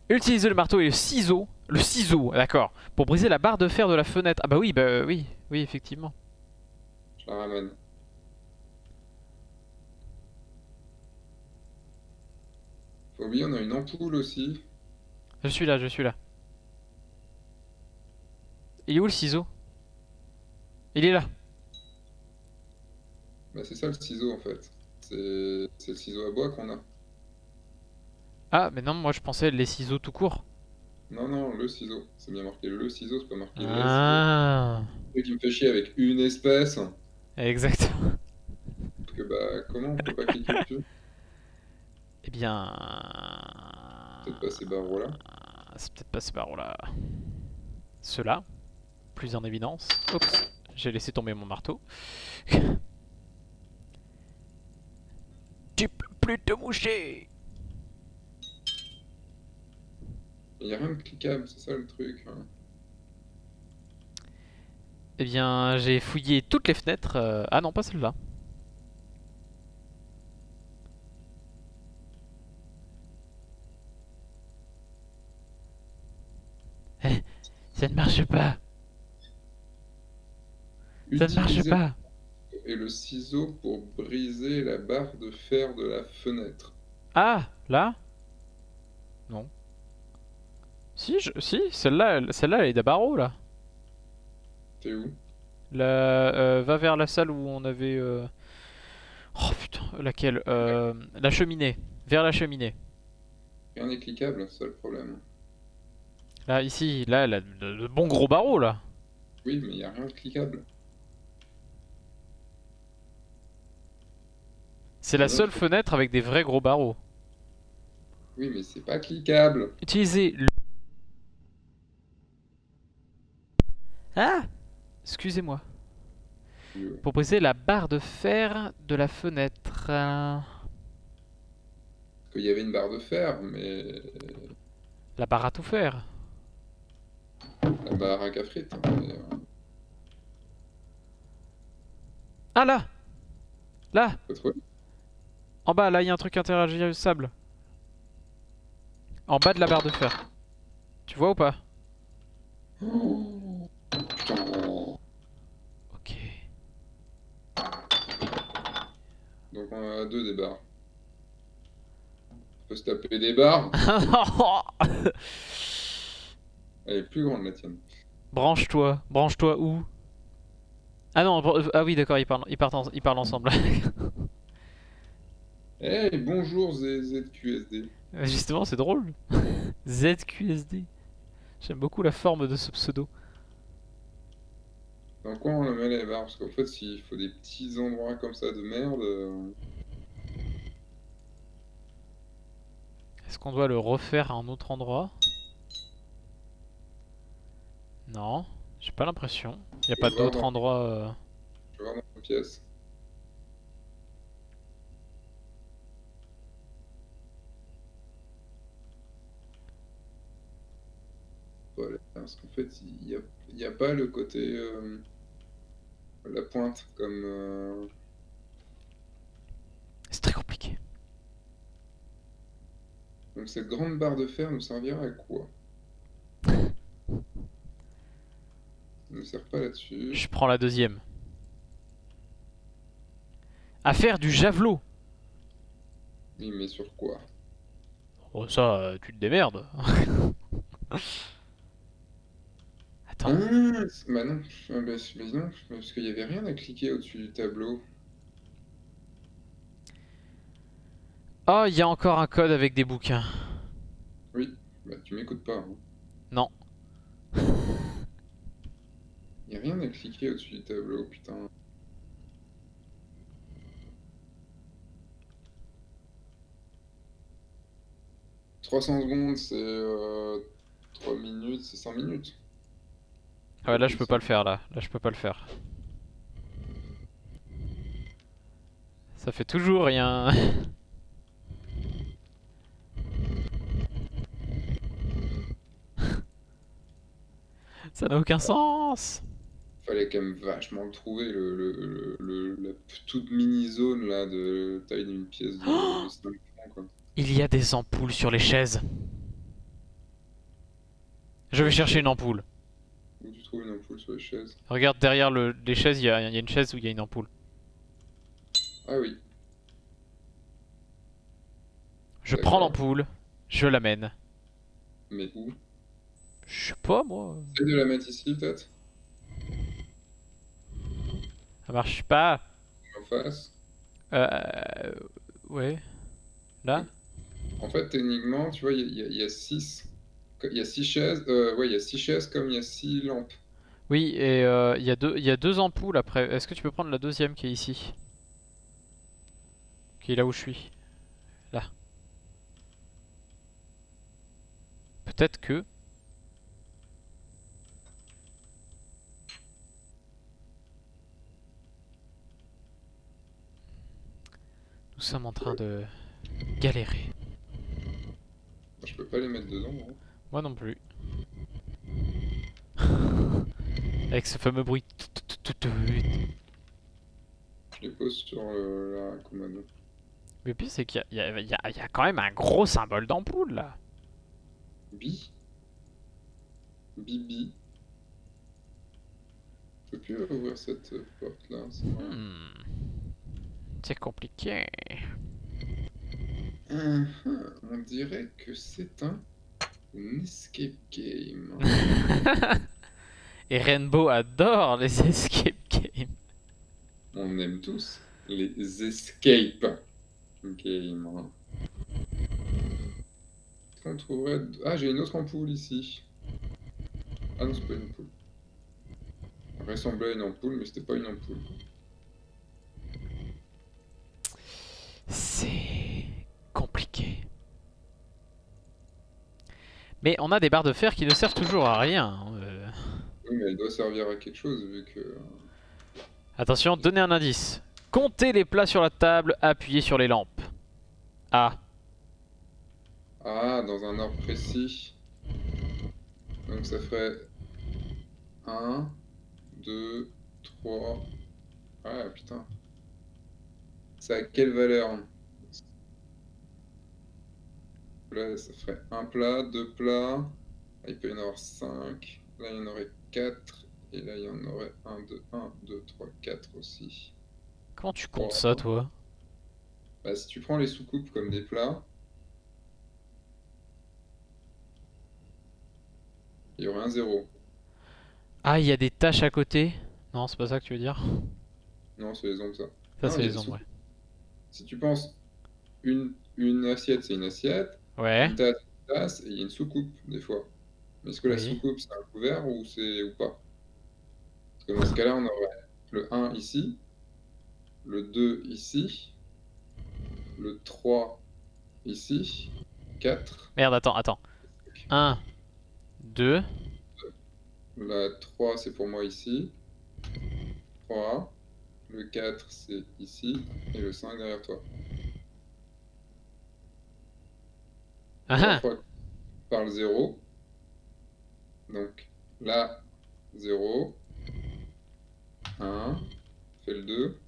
Utilisez le marteau et le ciseau. Le ciseau, d'accord. Pour briser la barre de fer de la fenêtre. Ah bah oui, oui, effectivement. Je la ramène. Faut oublier, on a une ampoule aussi. Je suis là, je suis là. Il est où le ciseau? Il est là. Bah, c'est ça le ciseau en fait. C'est le ciseau à bois qu'on a. Ah, mais non, moi je pensais les ciseaux tout court. Non, non, le ciseau. C'est bien marqué le ciseau, c'est pas marqué les ciseaux. Ah, Ce qui me fait chier avec une espèce. exactement. Parce que bah, comment on peut pas cliquer dessus? Eh bien, Peut-être pas ces barreaux-là. c'est peut-être pas ce barreau-là. Ceux-là, plus en évidence. Oups, j'ai laissé tomber mon marteau. Tu peux plus te moucher. Il y a rien de cliquable, c'est ça le truc, hein. Eh bien, j'ai fouillé toutes les fenêtres. Ah non, pas celle-là. Ça ne marche pas. Ça ne marche Utilisez pas. et le ciseau pour briser la barre de fer de la fenêtre. Ah, là? Non. Si, celle-là, elle est d'Abarro, là. T'es où? Va vers la salle où on avait... Oh putain, laquelle? La cheminée. Vers la cheminée. Rien n'est cliquable, c'est ça le problème. Là, ici, là, le bon gros barreau, là. Oui, mais il y a rien de cliquable. C'est la Non, seule fenêtre avec des vrais gros barreaux. Oui, mais c'est pas cliquable. Utilisez le... Ah! Excusez-moi. Pour briser la barre de fer de la fenêtre. Qu'il y avait une barre de fer, mais La barre à tout faire. la barre à frites. Ah là! Là! Pas trop. En bas, là, il y a un truc interagissable. En bas de la barre de fer. Tu vois ou pas? Oh, putain. Ok. Donc on a deux des barres. On peut se taper des barres. Elle est plus grande la tienne. Branche-toi. Branche-toi où? Ah non, ah oui, d'accord, ils parlent ensemble. Eh, bonjour ZQSD. Justement, c'est drôle. ZQSD. J'aime beaucoup la forme de ce pseudo. Dans quoi on la met les barres? Parce qu'en fait, s'il faut des petits endroits comme ça de merde. Est-ce qu'on doit le refaire à un autre endroit? Non, j'ai pas l'impression. Il n'y a Je pas vais voir d'autre endroit. Je vais voir dans la pièce. Voilà. Parce qu'en fait, il y a pas le côté. La pointe comme. C'est très compliqué. Donc cette grande barre de fer nous servira à quoi? Elle ne sert pas là-dessus. Je prends la deuxième. À faire du javelot. Oui, mais sur quoi? Oh ça, tu te démerdes. Attends. Ah, bah non. Mais non, parce qu'il n'y avait rien à cliquer au-dessus du tableau. Oh, il y a encore un code avec des bouquins. Oui, bah tu m'écoutes pas. Hein. Non. Il n'y a rien à cliquer au-dessus du tableau, putain. « 300 secondes, c'est 3 minutes, c'est 5 minutes. Ouais, là je peux pas le faire là. Là je peux pas le faire. Ça fait toujours rien. Ça n'a aucun sens. Fallait quand même vachement le trouver, la toute mini zone là de taille d'une pièce de 5 francs quoi. Il y a des ampoules sur les chaises. Je vais chercher une ampoule. Où tu trouves une ampoule sur les chaises? Regarde derrière les chaises, il y a une chaise où il y a une ampoule. Ah oui, Je prends d'accord. l'ampoule, je l'amène. Mais où? Je sais pas moi. Essaye de la mettre ici peut-être? Ça marche pas. En face? Euh... Ouais. Là? En fait, techniquement, tu vois, il y a 6. Il y a 6 chaises. Ouais, il y a 6 chaises comme il y a 6 lampes. Oui, et il y a deux ampoules après. Est-ce que tu peux prendre la deuxième qui est ici? Qui est là où je suis. Là. Peut-être que... Nous sommes en train de galérer. Je peux pas les mettre dedans. Hein. Moi non plus. Avec ce fameux bruit. Je les pose sur la commode. Mais le pire c'est qu'il y a quand même un gros symbole d'ampoule là. Bi. Bibi. Je peux plus ouvrir cette porte là. C'est compliqué. On dirait que c'est un escape game. Et Rainbow adore les escape games. On aime tous les escape games. Est-ce qu'on trouverait... Ah, j'ai une autre ampoule ici. Ah non, c'est pas une ampoule. Ça ressemblait à une ampoule, mais c'était pas une ampoule. Mais on a des barres de fer qui ne servent toujours à rien, hein. Oui, mais elle doit servir à quelque chose vu que... Attention, donnez un indice. Comptez les plats sur la table, appuyez sur les lampes. Ah, Ah, dans un ordre précis. Donc ça ferait 1, 2, 3... Ah putain. C'est à quelle valeur? Là, ça ferait un plat, deux plats. Là, il peut y en avoir 5. Là, il y en aurait 4. Et là, il y en aurait 1, 2, 3, 4 aussi. comment tu comptes 3. ça, toi? Bah, si tu prends les soucoupes comme des plats, il y aurait un zéro. Ah, il y a des taches à côté? Non, c'est pas ça que tu veux dire? Non, c'est les ombres, ça. Ça, Non, c'est il y a les des ombres, ouais. soucoupes. Si tu penses, une assiette, c'est une assiette. Ouais, Une tasse, et il y a une soucoupe, des fois. Mais est-ce que la oui. soucoupe, c'est un couvert ou c'est ou pas? Parce que dans ce cas-là, on aurait le 1 ici, le 2 ici, le 3 ici, 4. Merde, attends. 1, 2. La 3, c'est pour moi ici. 3. Le 4, c'est ici. Et le 5 derrière toi. Ah Alors, il ah. faudra que tu parles 0. Donc là, 0. 1. Fais le 2.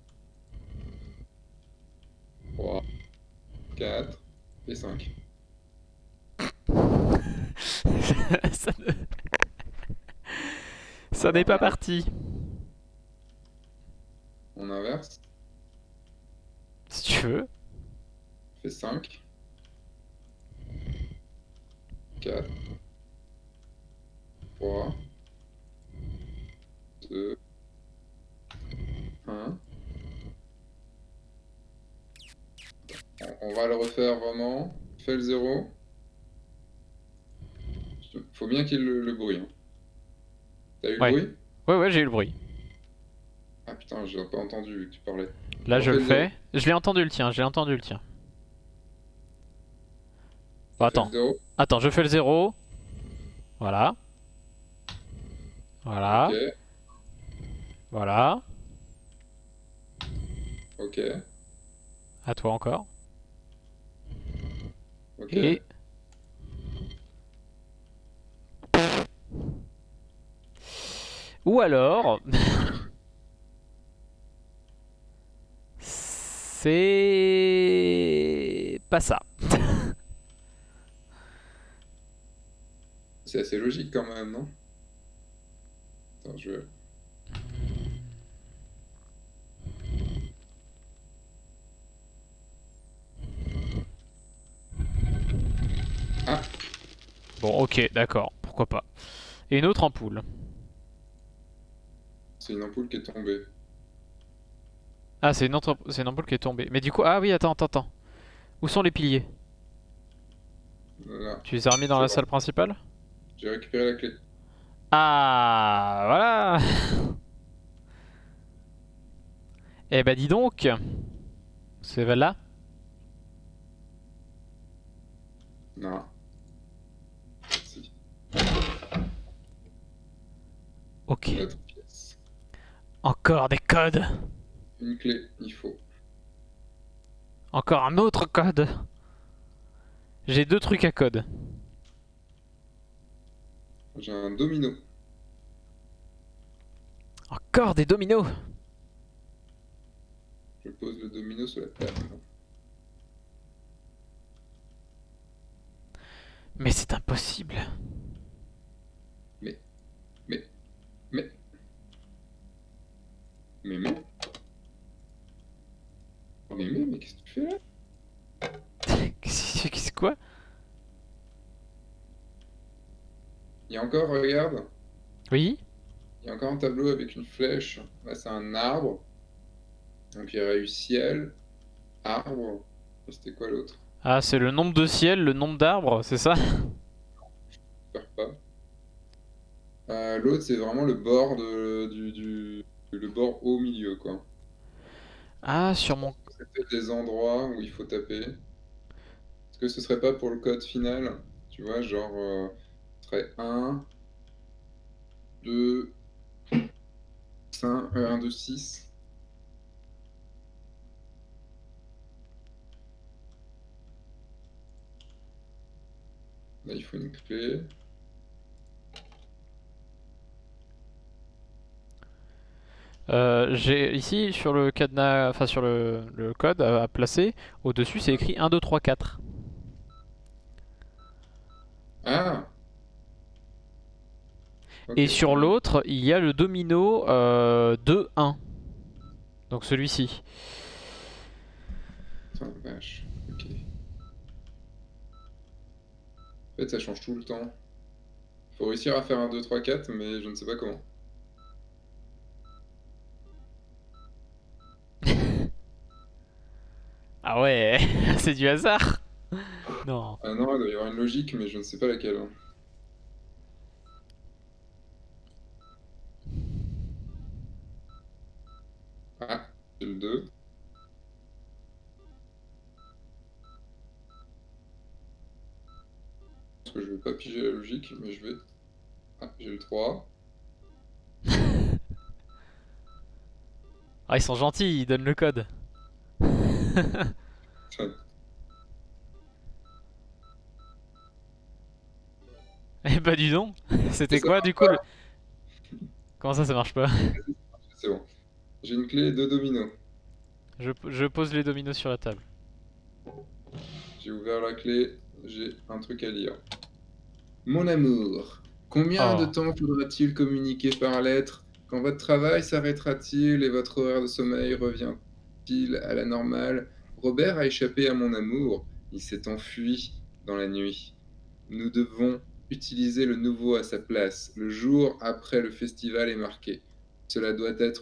3. 4. Et 5. Ça ne- Ça n'est Alors pas là, parti. on inverse. Si tu veux. Fait 5. 4. 3. 2. 1. On va le refaire vraiment. Fais le 0. Faut bien qu'il y ait le bruit, hein. T'as eu le Ouais. bruit? Ouais, j'ai eu le bruit. Ah putain, j'ai pas entendu vu que tu parlais. Là, je Refais le le 0. fais. Je l'ai entendu le tien, j'ai entendu le tien. Bon, Fais le attends. 0. Attends, je fais le 0. Voilà. Ok. Voilà. Voilà. Ok. À toi encore. Ok. Et... Ou alors... C'est... Pas ça. C'est assez logique quand même, non? Attends, je... Ah! Bon, ok, d'accord. Pourquoi pas. Et une autre ampoule. C'est une ampoule qui est tombée. Ah, c'est une ampoule qui est tombée. Mais du coup... Ah oui, attends. Où sont les piliers? Là. Tu les as remis dans C'est la bon. salle principale? J'ai récupéré la clé. Ah, voilà. Eh bah dis donc. C'est là. Non. Si. Ok. Une autre pièce. Encore des codes. Une clé, il faut. Encore un autre code. J'ai deux trucs à code. J'ai un domino. Encore des dominos. Je pose le domino sur la table. Mais c'est impossible. Mais, mais, mais, mais. Mais qu'est-ce que tu fais là? Qu'est-ce quoi? Il y a encore, regarde, Oui. il y a encore un tableau avec une flèche. Là, c'est un arbre. Donc il y aurait eu ciel, arbre. Et c'était quoi l'autre? Ah, c'est le nombre de ciels, le nombre d'arbres, c'est ça? J'espère pas. L'autre, c'est vraiment le bord le bord au milieu, quoi. Ah, sur mon... C'est peut-être des endroits où il faut taper. Est-ce que ce serait pas pour le code final? Tu vois, genre, Ce serait 1, 2, 5, 1, 2, 6. Là, il faut une clé. J'ai ici sur le cadenas, enfin sur le code à placer, au-dessus c'est écrit 1, 2, 3, 4. Ah! Ok, Et sur l'autre, il y a le domino 2, 1. Donc celui-ci. putain, vache. Ok. En fait, ça change tout le temps. Faut réussir à faire un 2, 3, 4, mais je ne sais pas comment. Ah ouais, c'est du hasard. Non. Ah non, il doit y avoir une logique, mais je ne sais pas laquelle, hein. Ah, j'ai le 2. Parce que je vais pas piger la logique, mais je vais. Ah, j'ai le 3. Ah, ils sont gentils, ils donnent le code. Eh bah dis donc, Et c'était ça quoi marche du coup pas. Comment ça marche pas? C'est bon. J'ai une clé de domino. Je pose les dominos sur la table. J'ai ouvert la clé, j'ai un truc à lire. Mon amour, combien de Oh. temps faudra-t-il communiquer par lettres? Quand votre travail s'arrêtera-t-il et votre horaire de sommeil revient-il à la normale? Robert a échappé à mon amour. Il s'est enfui dans la nuit. Nous devons utiliser le nouveau à sa place. Le jour après le festival est marqué. Cela doit être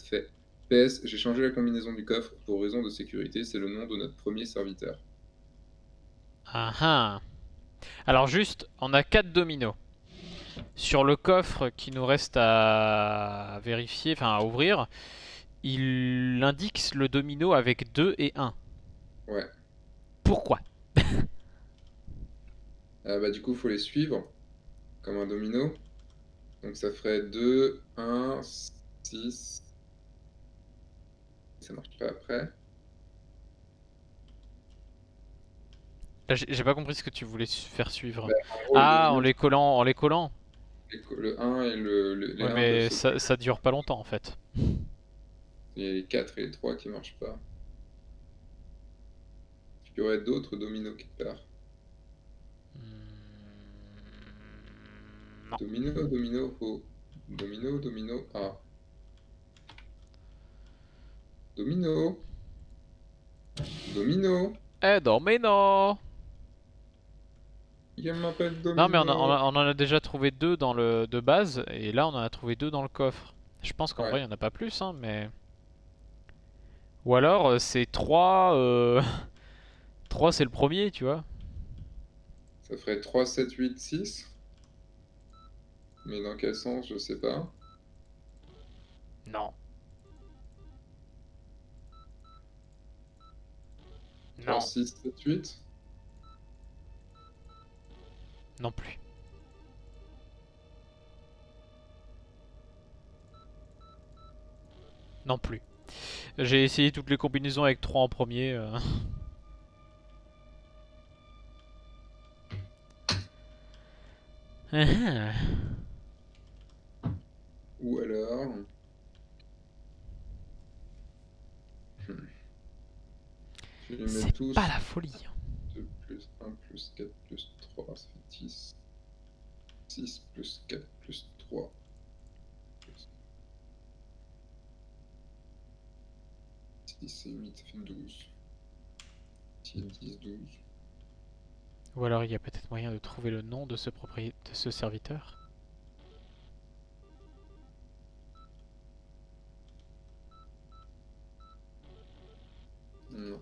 fait. PS, j'ai changé la combinaison du coffre pour raison de sécurité. C'est le nom de notre premier serviteur. Ah ah. Alors juste, on a 4 dominos. Sur le coffre qui nous reste à vérifier, enfin à ouvrir, il indique le domino avec 2 et 1. Ouais. Pourquoi? Bah, du coup, il faut les suivre comme un domino. Donc ça ferait 2, 1, 6. Ça marche pas après. J'ai pas compris ce que tu voulais faire suivre. Bah, en gros, le Ah, en domino, les collant, en les collant. le 1 et les Ouais, 1 doivent mais se ça dure pas longtemps en fait. Il y a les 4 et les 3 qui marchent pas. Il y aurait d'autres dominos quelque part. Non. Domino, domino, oh. Domino, domino, ah. Domino. Domino. Eh non, mais non. Il m'appelle Non, mais Domino. on en a déjà trouvé 2 dans le de base, et là on en a trouvé 2 dans le coffre. Je pense qu'en Ouais, vrai il y en a pas plus, hein, mais... Ou alors c'est 3... 3 c'est le premier, tu vois. ça ferait 3, 7, 8, 6. Mais dans quel sens, je sais pas. Non. 3, Non. 6, 7, 8. Non plus. Non plus. J'ai essayé toutes les combinaisons avec 3 en premier. Ou alors. Je les mets C'est pas tous. la folie. 2 plus 1 plus 4 plus 3, ça fait 10. 6 plus 4 plus 3. 6 et 8, ça fait 12. 6, 10, 12. Ou alors il y a peut-être moyen de trouver le nom de ce de ce serviteur. Non.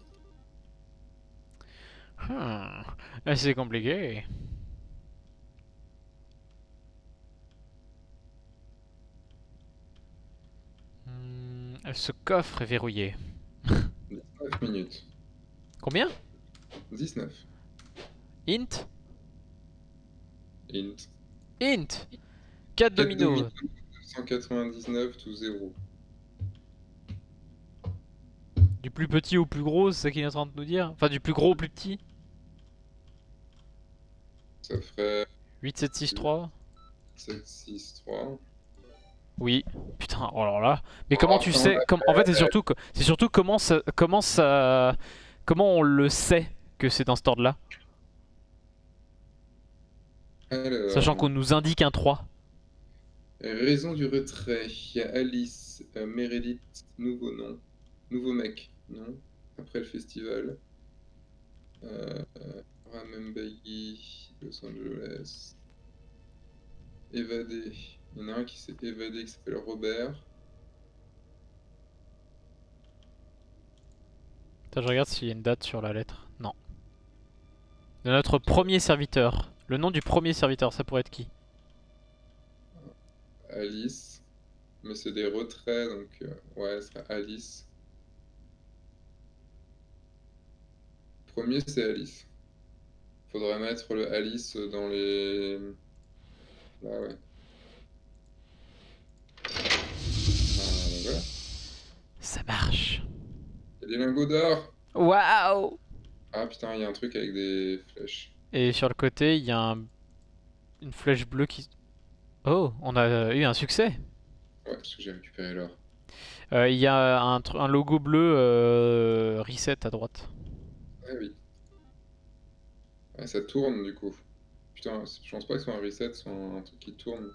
C'est compliqué. Ce coffre est verrouillé. 19 minutes. Combien? 19. Int? Int. Int 4 4 dominos. 199 tout 0. Du plus petit au plus gros, c'est ça qu'il est en train de nous dire. Enfin, du plus gros au plus petit. Ça ferait 8, 7, 6, 3. 7, 6, 3. Oui. Putain, oh alors là. Mais Oh, comment tu putain, sais En fait, c'est surtout comment on le sait que c'est dans cet ordre-là. Sachant Alors, qu'on nous indique un 3. raison du retrait. Il y a Alice, Meredith, nouveau nom. Nouveau mec, non. Après le festival. Ramembagui, Los Angeles. Évadé. Il y en a un qui s'est évadé qui s'appelle Robert. Attends, je regarde s'il y a une date sur la lettre. Non. De notre premier serviteur. Le nom du premier serviteur, ça pourrait être qui? Alice. Mais c'est des retraits, donc ouais, ce serait Alice. Premier, c'est Alice. Faudrait mettre le Alice dans les... Là, ouais. Ah, voilà. Ça marche. Il y a des lingots d'or. Waouh! Ah putain, il y a un truc avec des flèches. Et sur le côté, il y a une flèche bleue qui... Oh, on a eu un succès. Ouais, parce que j'ai récupéré l'or. Il y a un logo bleu reset à droite. Ah oui. Ouais, ça tourne du coup. Putain, je pense pas que ce soit un reset, soit un truc qui tourne.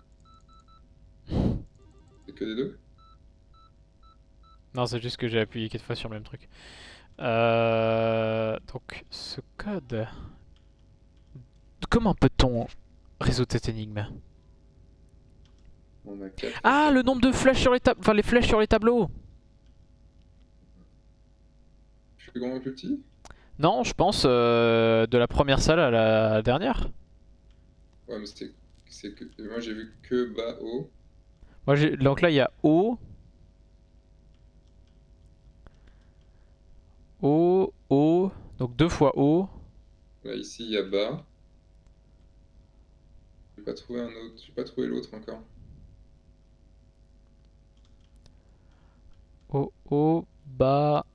C'est que des deux? Non, c'est juste que j'ai appuyé 4 fois sur le même truc. Donc, ce code... Comment peut-on résoudre cette énigme? On a 4. Ah, le nombre de flèches sur les tableaux... Enfin, les flèches sur les tableaux. Plus grand ou plus petit? Non, je pense de la première salle à la dernière. Ouais, mais c'est que... Moi j'ai vu que bas, haut. Moi, donc là, il y a haut. Haut, haut. Donc 2 fois haut. Là, ici, il y a bas. J'ai pas trouvé un autre. J'ai pas trouvé l'autre encore. Haut, haut, bas.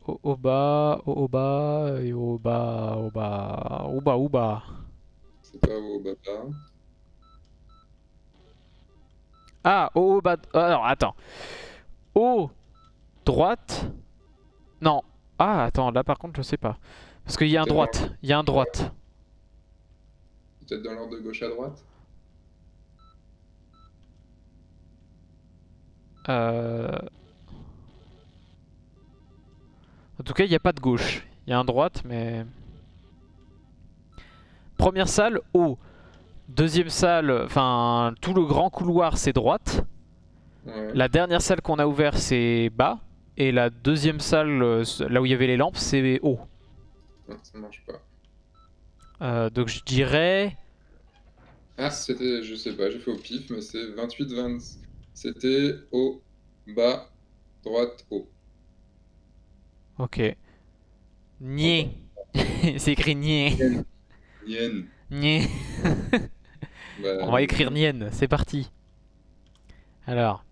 Haut, haut, bas. Haut, haut, bas. Et haut, bas, haut, bas. Haut, bas, haut, bas. C'est pas haut, bas, bas. Ah, haut, haut, bas. Alors, attends. Haut, droite. Non. Ah, attends, là par contre, je sais pas. Parce qu'il y a un Peut-être dans droite. Il y a un droite. peut-être dans l'ordre de gauche à droite. Euh... En tout cas, il n'y a pas de gauche. Il y a un droite, mais... Première salle, haut. Deuxième salle, enfin, tout le grand couloir, c'est droite. Ouais. La dernière salle qu'on a ouverte, c'est bas. Et la deuxième salle, là où il y avait les lampes, c'est haut. Non, ça marche pas. Donc je dirais... Ah, c'était, je sais pas, j'ai fait au pif, mais c'est 28, 20. C'était haut, bas, droite, haut. Ok. Nier. C'est écrit nier. Yen. Nier. Bah, On va écrire Nien, c'est parti. Alors.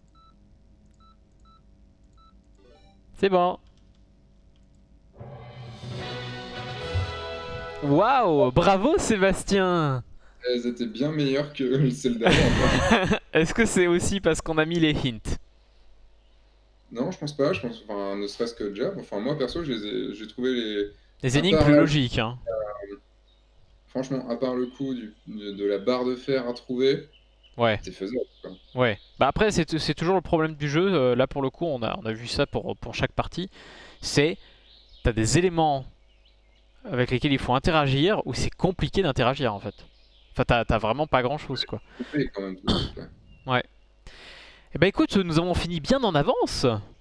C'est bon. Waouh, bravo Sébastien. elles étaient bien meilleures que celles d'avant. Est-ce que c'est aussi parce qu'on a mis les hints? Non, je pense pas. Je pense, enfin, ne serait-ce que déjà. Enfin, moi perso, j'ai trouvé les. Les À énigmes part plus la- logiques, hein. Franchement, à part le coup de la barre de fer à trouver, Ouais, c'est faisable, quoi. ouais. Bah après, c'est toujours le problème du jeu. Là, pour le coup, on a vu ça pour chaque partie. C'est, t'as des éléments avec lesquels il faut interagir ou c'est compliqué d'interagir en fait. Enfin, t'as vraiment pas grand chose quoi. Coupé quand même tout le truc, là. Ouais. Et bah écoute, nous avons fini bien en avance.